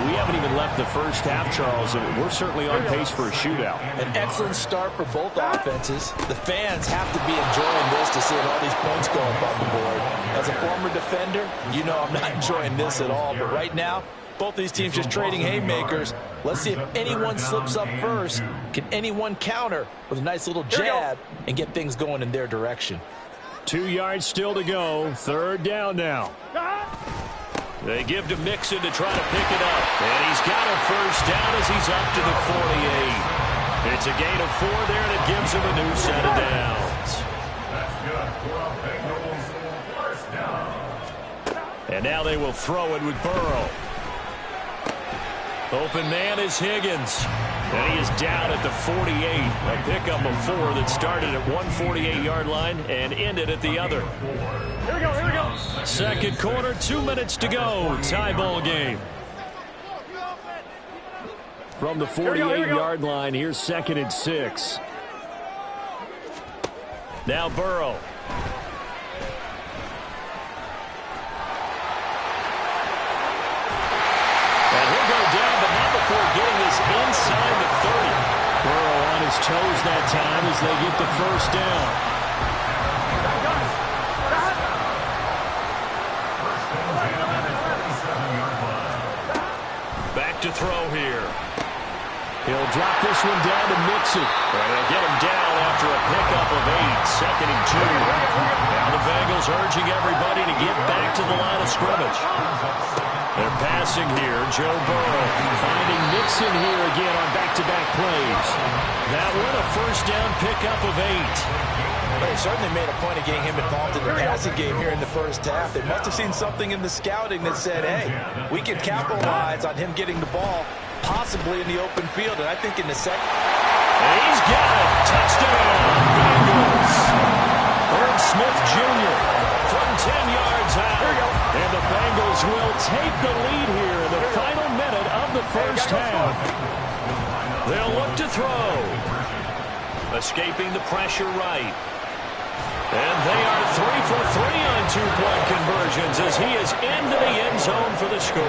We haven't even left the first half, Charles, and we're certainly on pace for a shootout. An excellent start for both offenses. The fans have to be enjoying this to see all these points go up on the board. As a former defender, you know I'm not enjoying this at all, but right now, both these teams just trading haymakers. Let's see if anyone slips up first. Can anyone counter with a nice little jab and get things going in their direction? 2 yards still to go. Third down now. They give to Mixon to try to pick it up. And he's got a first down as he's up to the 48. It's a gain of 4 there, and it gives him a new set of downs. That's good for a Bengals first down. And now they will throw it with Burrow. Open man is Higgins. And he is down at the 48. A pickup of 4 that started at one 48-yard line and ended at the other. Here we go. Second quarter, 2 minutes to go. Tie ball game. From the 48-yard line, here's 2nd and 6. Now Burrow. Getting this inside the 30. Burrow on his toes that time as they get the first down. Back to throw here. He'll drop this one down to Mixon. And they'll get him down after a pickup of 8. 2nd and 2. Now the Bengals urging everybody to get back to the line of scrimmage. They're passing here. Joe Burrow finding Mixon here again on back-to-back plays. That one a first down pickup of 8. They certainly made a point of getting him involved in the passing game here in the first half. They must have seen something in the scouting that said, hey, we can capitalize on him getting the ball, possibly in the open field. And I think in the second. And he's got it. Touchdown, Bengals. Irv Smith Jr. from 10 yards out. And the Bengals will take the lead here in the final minute of the first half. They'll look to throw. Escaping the pressure right. And they are 3 for 3 on 2-point conversions as he is into the end zone for the score.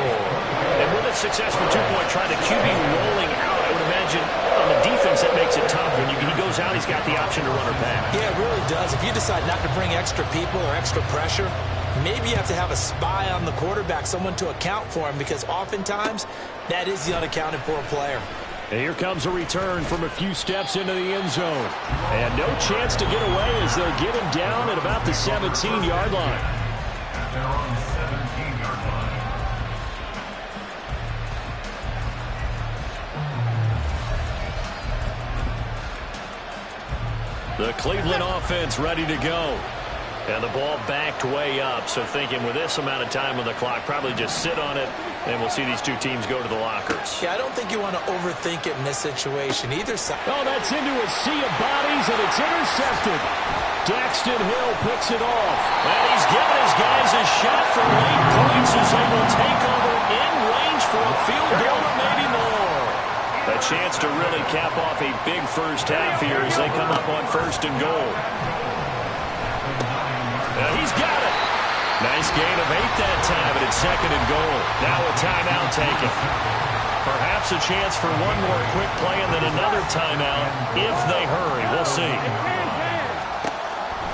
And with a successful 2-point try, the QB rolling out, I would imagine on the defense that makes it tough. When he goes out, he's got the option to run or pass. Yeah, it really does. If you decide not to bring extra people or extra pressure, maybe you have to have a spy on the quarterback, someone to account for him, because oftentimes that is the unaccounted for player. And here comes a return from a few steps into the end zone. And no chance to get away as they'll get him down at about the 17-yard line. They're on the 17-yard line. The Cleveland offense ready to go. And the ball backed way up. So thinking with this amount of time on the clock, probably just sit on it, and we'll see these two teams go to the lockers. Yeah, I don't think you want to overthink it in this situation. Either side. Oh, that's into a sea of bodies, and it's intercepted. Daxton Hill picks it off. And he's giving his guys a shot for late points as they will take over in range for a field goal or maybe more. A chance to really cap off a big first half here as they come up on 1st and goal. He's got it. Nice gain of 8 that time, and it's 2nd and goal. Now a timeout taken. Perhaps a chance for one more quick play and then another timeout if they hurry. We'll see.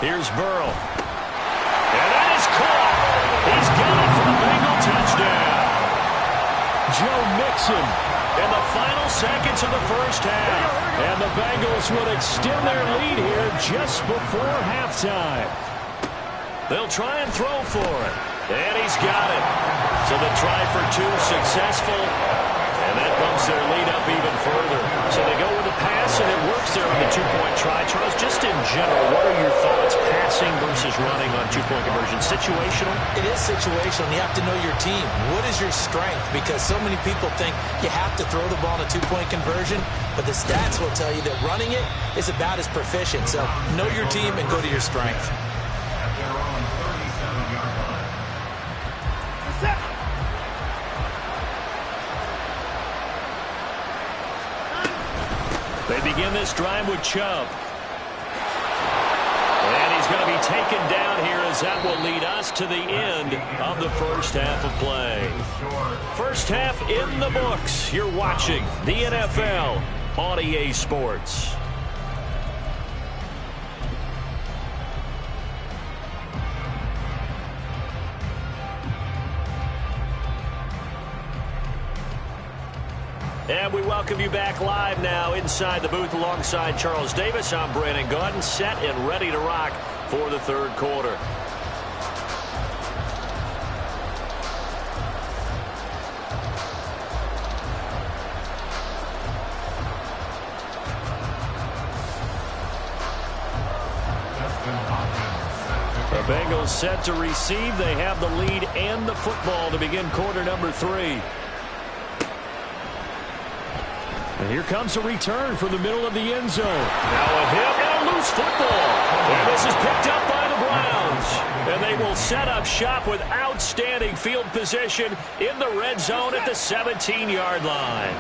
Here's Burrow. And that is caught. He's got it for the Bengal touchdown. Joe Mixon in the final seconds of the first half. And the Bengals would extend their lead here just before halftime. They'll try and throw for it. And he's got it. So the try for 2 successful. And that bumps their lead up even further. So they go with the pass, and it works there on the 2-point try. Charles, just in general, what are your thoughts? Passing versus running on 2-point conversion. Situational? It is situational. You have to know your team. What is your strength? Because so many people think you have to throw the ball in a 2-point conversion, but the stats will tell you that running it is about as proficient. So know your team and go to your strength. They begin this drive with Chubb. going to be taken down here as that will lead us to the end of the first half of play. First half in the books. You're watching the NFL on EA Sports. And we welcome you back live now inside the booth alongside Charles Davis. I'm Brandon Gaudin, set and ready to rock for the third quarter. The Bengals set to receive. They have the lead and the football to begin quarter number 3. And here comes a return from the middle of the end zone. Now a hit and a loose football. And this is picked up by the Browns. And they will set up shop with outstanding field position in the red zone at the 17-yard line.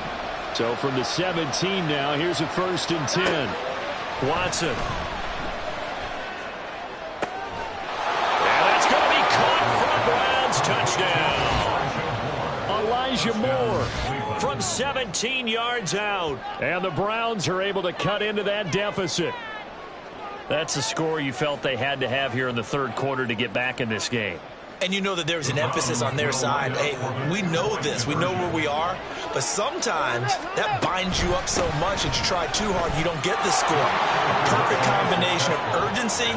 So from the 17 now, here's a 1st and 10. Watson. And that's going to be caught for a Browns touchdown. Elijah Moore from 17 yards out. And the Browns are able to cut into that deficit. That's a score you felt they had to have here in the third quarter to get back in this game. And you know that there's an emphasis on their side. Hey, we know this. We know where we are. But sometimes that binds you up so much that you try too hard, you don't get the score. Perfect combination of urgency,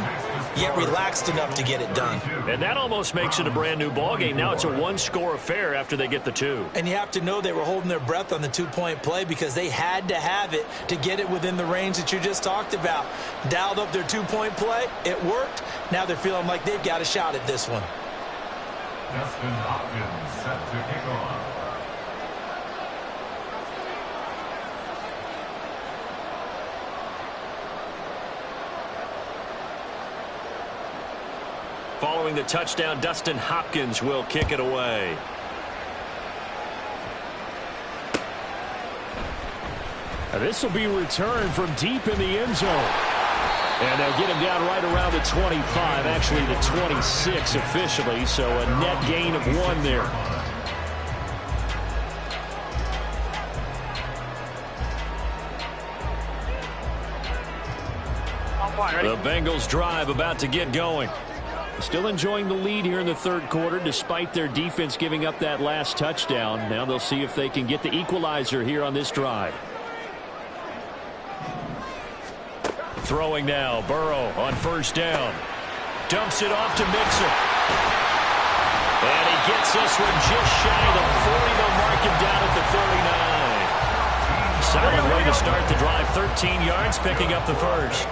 yet relaxed enough to get it done. And that almost makes it a brand-new ballgame. Now it's a one-score affair after they get the 2. And you have to know they were holding their breath on the 2-point play because they had to have it to get it within the range that you just talked about. Dialed up their 2-point play. It worked. Now they're feeling like they've got a shot at this one. Justin Hopkins set to kick off. Following the touchdown, Dustin Hopkins will kick it away. This will be returned from deep in the end zone. And they'll get him down right around the 25, actually the 26 officially, so a net gain of 1 there. The Bengals drive about to get going. Still enjoying the lead here in the third quarter despite their defense giving up that last touchdown. Now they'll see if they can get the equalizer here on this drive. Throwing now, Burrow on first down. Dumps it off to Mixon. And he gets this one just shy of the 40. They'll mark him down at the 39. Solid way to start the drive. 13 yards, picking up the first.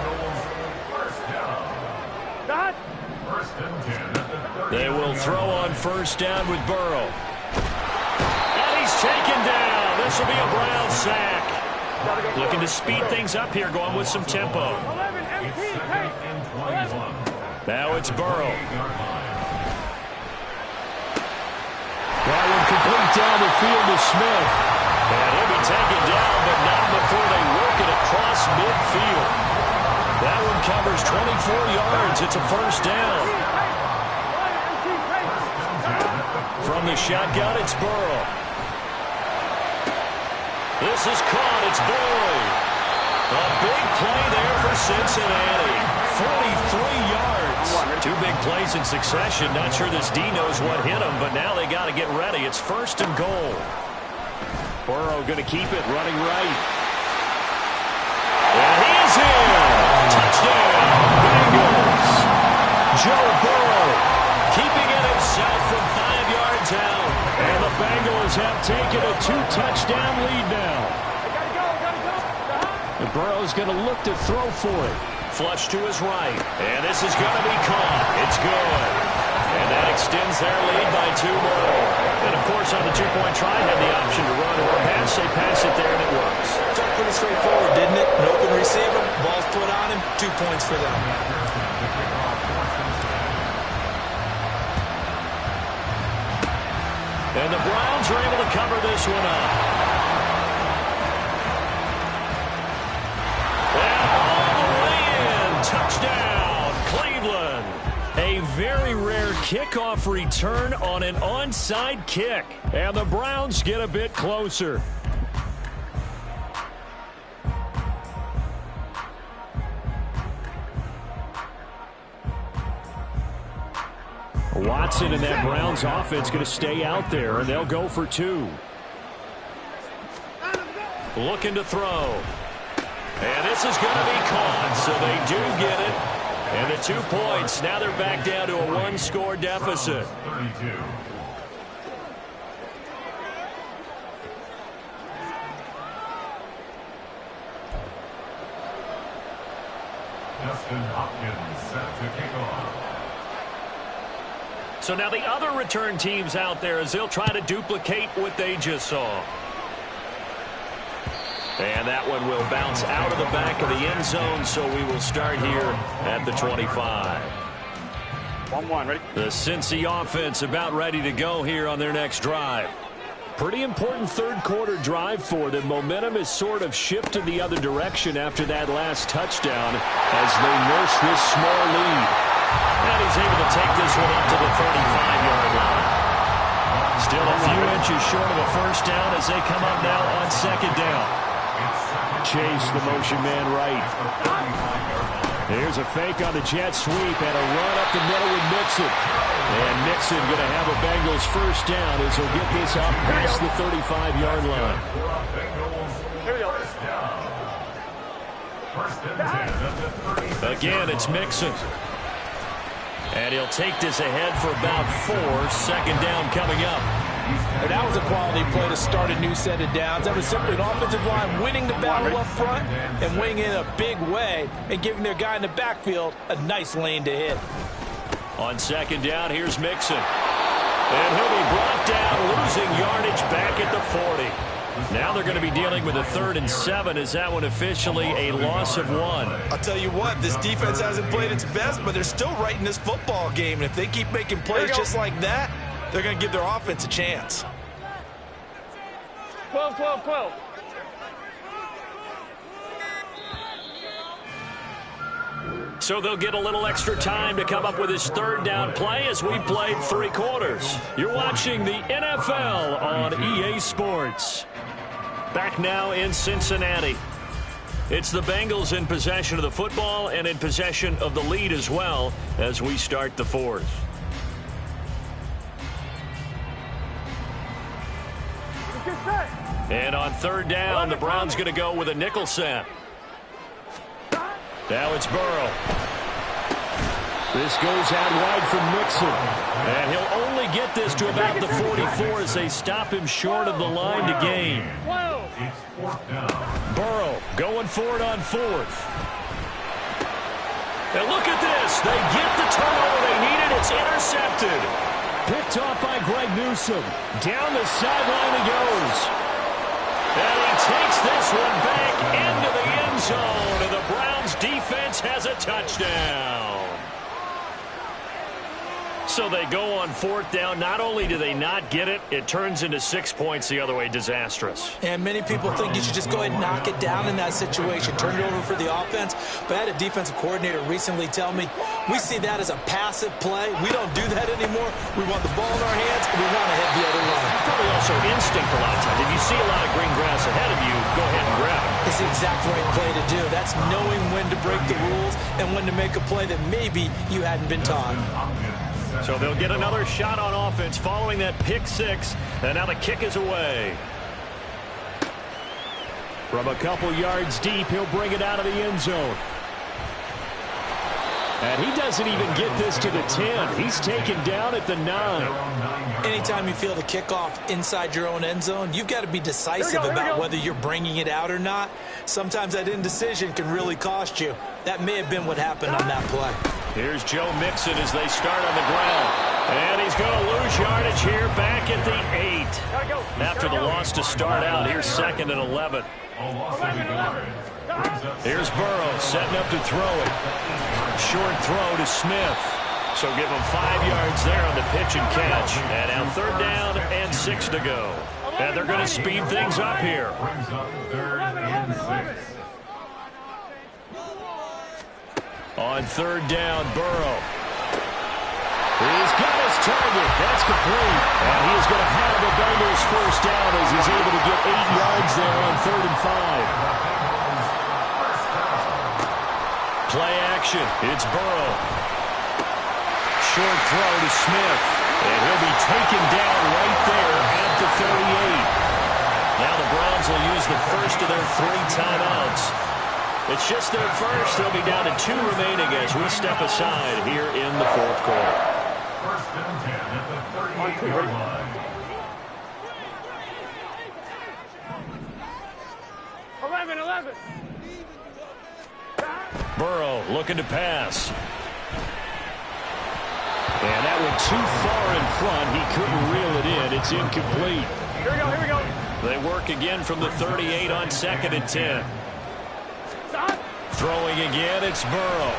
They will throw on first down with Burrow. And he's taken down. This will be a Brown sack. Looking to speed things up here, going with some tempo. Now it's Burrow. That one complete down the field to Smith. And he'll be taken down, but not before they work it across midfield. That one covers 24 yards. It's a first down. From the shotgun, it's Burrow. This is caught. It's Boyd. A big play there for Cincinnati. 43 yards. 2 big plays in succession. Not sure this D knows what hit him, but now they got to get ready. It's first and goal. Burrow going to keep it running right. And he is in. Touchdown, Bengals. Joe Burrow keeping it himself from 5 yards out. And the Bengals have taken a 2-touchdown lead now. And Burrow's going to look to throw for it. Flush to his right. And this is going to be caught. It's good. And that extends their lead by 2 more. And, of course, on the 2-point try, had the option to run or pass. They pass it there, and it works. Felt pretty straightforward, didn't it? An open receiver, ball's put on him, 2 points for them. And the Browns are able to cover this one up. And all the way in. Touchdown, Cleveland. kickoff return on an onside kick. And the Browns get a bit closer. Watson and that Browns offense going to stay out there, and they'll go for 2. Looking to throw. And this is going to be caught, so they do get it. And the 2 points, now they're back down to a 1-score deficit. 32. Justin Hopkins set to kick off. So now the other return teams out there as they'll try to duplicate what they just saw. And that one will bounce out of the back of the end zone, so we will start here at the 25. 1-1, ready? The Cincy offense about ready to go here on their next drive. Pretty important third-quarter drive for them. Momentum has sort of shifted the other direction after that last touchdown as they nurse this small lead. And he's able to take this one up to the 35-yard line. Still a few inches short of a first down as they come up now on second down. Chase the motion man right. Here's a fake on the jet sweep and a run up the middle with Mixon. And Mixon going to have a Bengals first down as he'll get this up past the 35-yard line. Here we go. Again, it's Mixon. And he'll take this ahead for about 4. Second down coming up. And that was a quality play to start a new set of downs. That was simply an offensive line winning the battle up front and winning in a big way and giving their guy in the backfield a nice lane to hit. On second down, here's Mixon. And he'll be brought down, losing yardage back at the 40. Now they're going to be dealing with a 3rd and 7. Is that one officially a loss of 1? I'll tell you what, this defense hasn't played its best, but they're still right in this football game. And if they keep making plays just like that, they're going to give their offense a chance. 12, 12, 12. So they'll get a little extra time to come up with his 3rd down play as we played 3 quarters. You're watching the NFL on EA Sports. Back now in Cincinnati. It's the Bengals in possession of the football and in possession of the lead as well as we start the 4th. And on 3rd down, the Browns going to go with a nickel set. Now it's Burrow. This goes out wide from Mixon. And he'll only get this to about the 44 as they stop him short of the line to gain. Burrow going for it on 4th. And look at this. They get the turnover they needed. It's intercepted. Picked off by Greg Newsome. Down the sideline he goes. And he takes this one back into the end zone. And the Browns defense has a touchdown. So they go on 4th down. Not only do they not get it, it turns into 6 points the other way. Disastrous. And many people think you should just go ahead and knock it down in that situation. Turn it over for the offense. But I had a defensive coordinator recently tell me, we see that as a passive play. We don't do that anymore. We want the ball in our hands, and we want to head the other way. Probably also instinct a lot of times. If you see a lot of green grass ahead of you, go ahead and grab it. It's the exact right play to do. That's knowing when to break the rules and when to make a play that maybe you hadn't been taught. So they'll get another shot on offense following that pick 6. And now the kick is away. From a couple yards deep, he'll bring it out of the end zone. And he doesn't even get this to the 10. He's taken down at the 9. Anytime you feel the kickoff inside your own end zone, you've got to be decisive about whether you're bringing it out or not. Sometimes that indecision can really cost you. That may have been what happened on that play. Here's Joe Mixon as they start on the ground. And he's going to lose yardage here back at the 8. After the loss to start out, here's 2nd and 11. Here's Burrow setting up to throw it. Short throw to Smith. So give him 5 yards there on the pitch and catch. And now 3rd down and 6 to go. And they're going to speed things up here. On 3rd down, Burrow. He's got his target. That's complete. And he is going to have the Bengals first down as he's able to get 8 yards there on 3rd and 5. Play action. It's Burrow. Short throw to Smith. And he'll be taken down right there at the 38. Now the Browns will use the first of their 3 timeouts. It's just their first. They'll be down to 2 remaining as we step aside here in the 4th quarter. First and 10 at the 38-yard line. 11. Burrow looking to pass. And that went too far in front. He couldn't reel it in. It's incomplete. Here we go. They work again from the 38 on 2nd and 10. Throwing again, it's Burrow.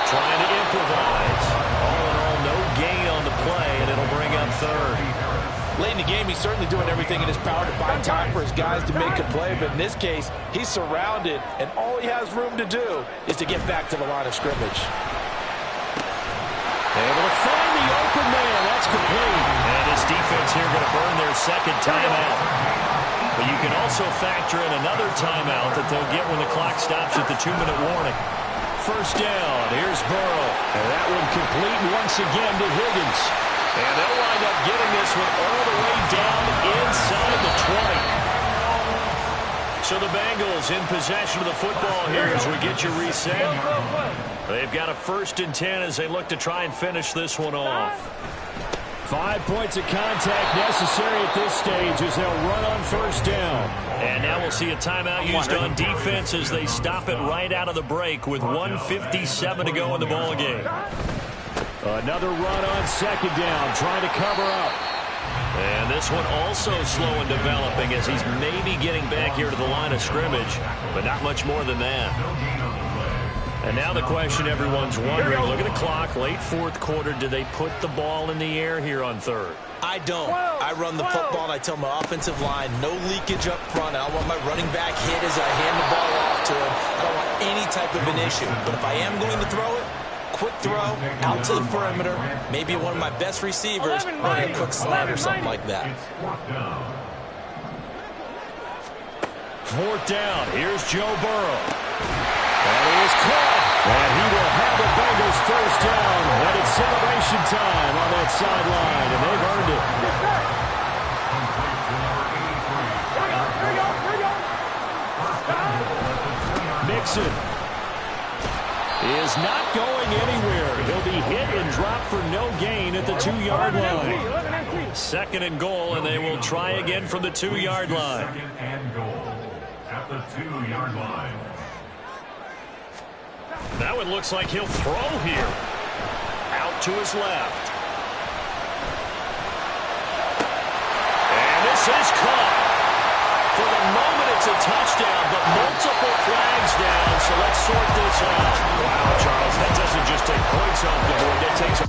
Trying to improvise. All in all, no gain on the play, and it'll bring up 3rd. Late in the game, he's certainly doing everything in his power to buy time for his guys to make a play, but in this case, he's surrounded, and all he has room to do is to get back to the line of scrimmage. Able to find the open man. That's complete. And this defense here going to burn their 2nd timeout. But you can also factor in another timeout that they'll get when the clock stops at the 2-minute warning. First down. Here's Burrow. And that one complete once again to Higgins. And they'll wind up getting this one all the way down inside the 20. So the Bengals in possession of the football here as we get you reset. They've got a 1st and 10 as they look to try and finish this one off. 5 points of contact necessary at this stage as they'll run on 1st down. And now we'll see a timeout used on defense as they stop it right out of the break with 1:57 to go in the ball game. Another run on 2nd down, trying to cover up. And this one also slow in developing as he's maybe getting back here to the line of scrimmage, but not much more than that. And now the question everyone's wondering, look at the clock, late 4th quarter, do they put the ball in the air here on 3rd? I don't. I run the football, and I tell my offensive line, no leakage up front. I don't want my running back hit as I hand the ball off to him. I don't want any type of an issue. But if I am going to throw it, quick throw, out to the perimeter, maybe one of my best receivers running a quick slant or something like that. 4th down, here's Joe Burrow. And he is caught. And he will have the Bengals first down. And it's celebration time on that sideline. And they've earned it. Mixon is not going anywhere. He'll be hit and dropped for no gain at the 2-yard line. 2nd and goal, and they will try again from the 2-yard line. 2nd and goal at the 2-yard line. That one looks like he'll throw here. Out to his left. And this is caught. For the moment, it's a touchdown, but multiple flags down, so let's sort this out. Wow, Charles, that doesn't just take points off the board. That takes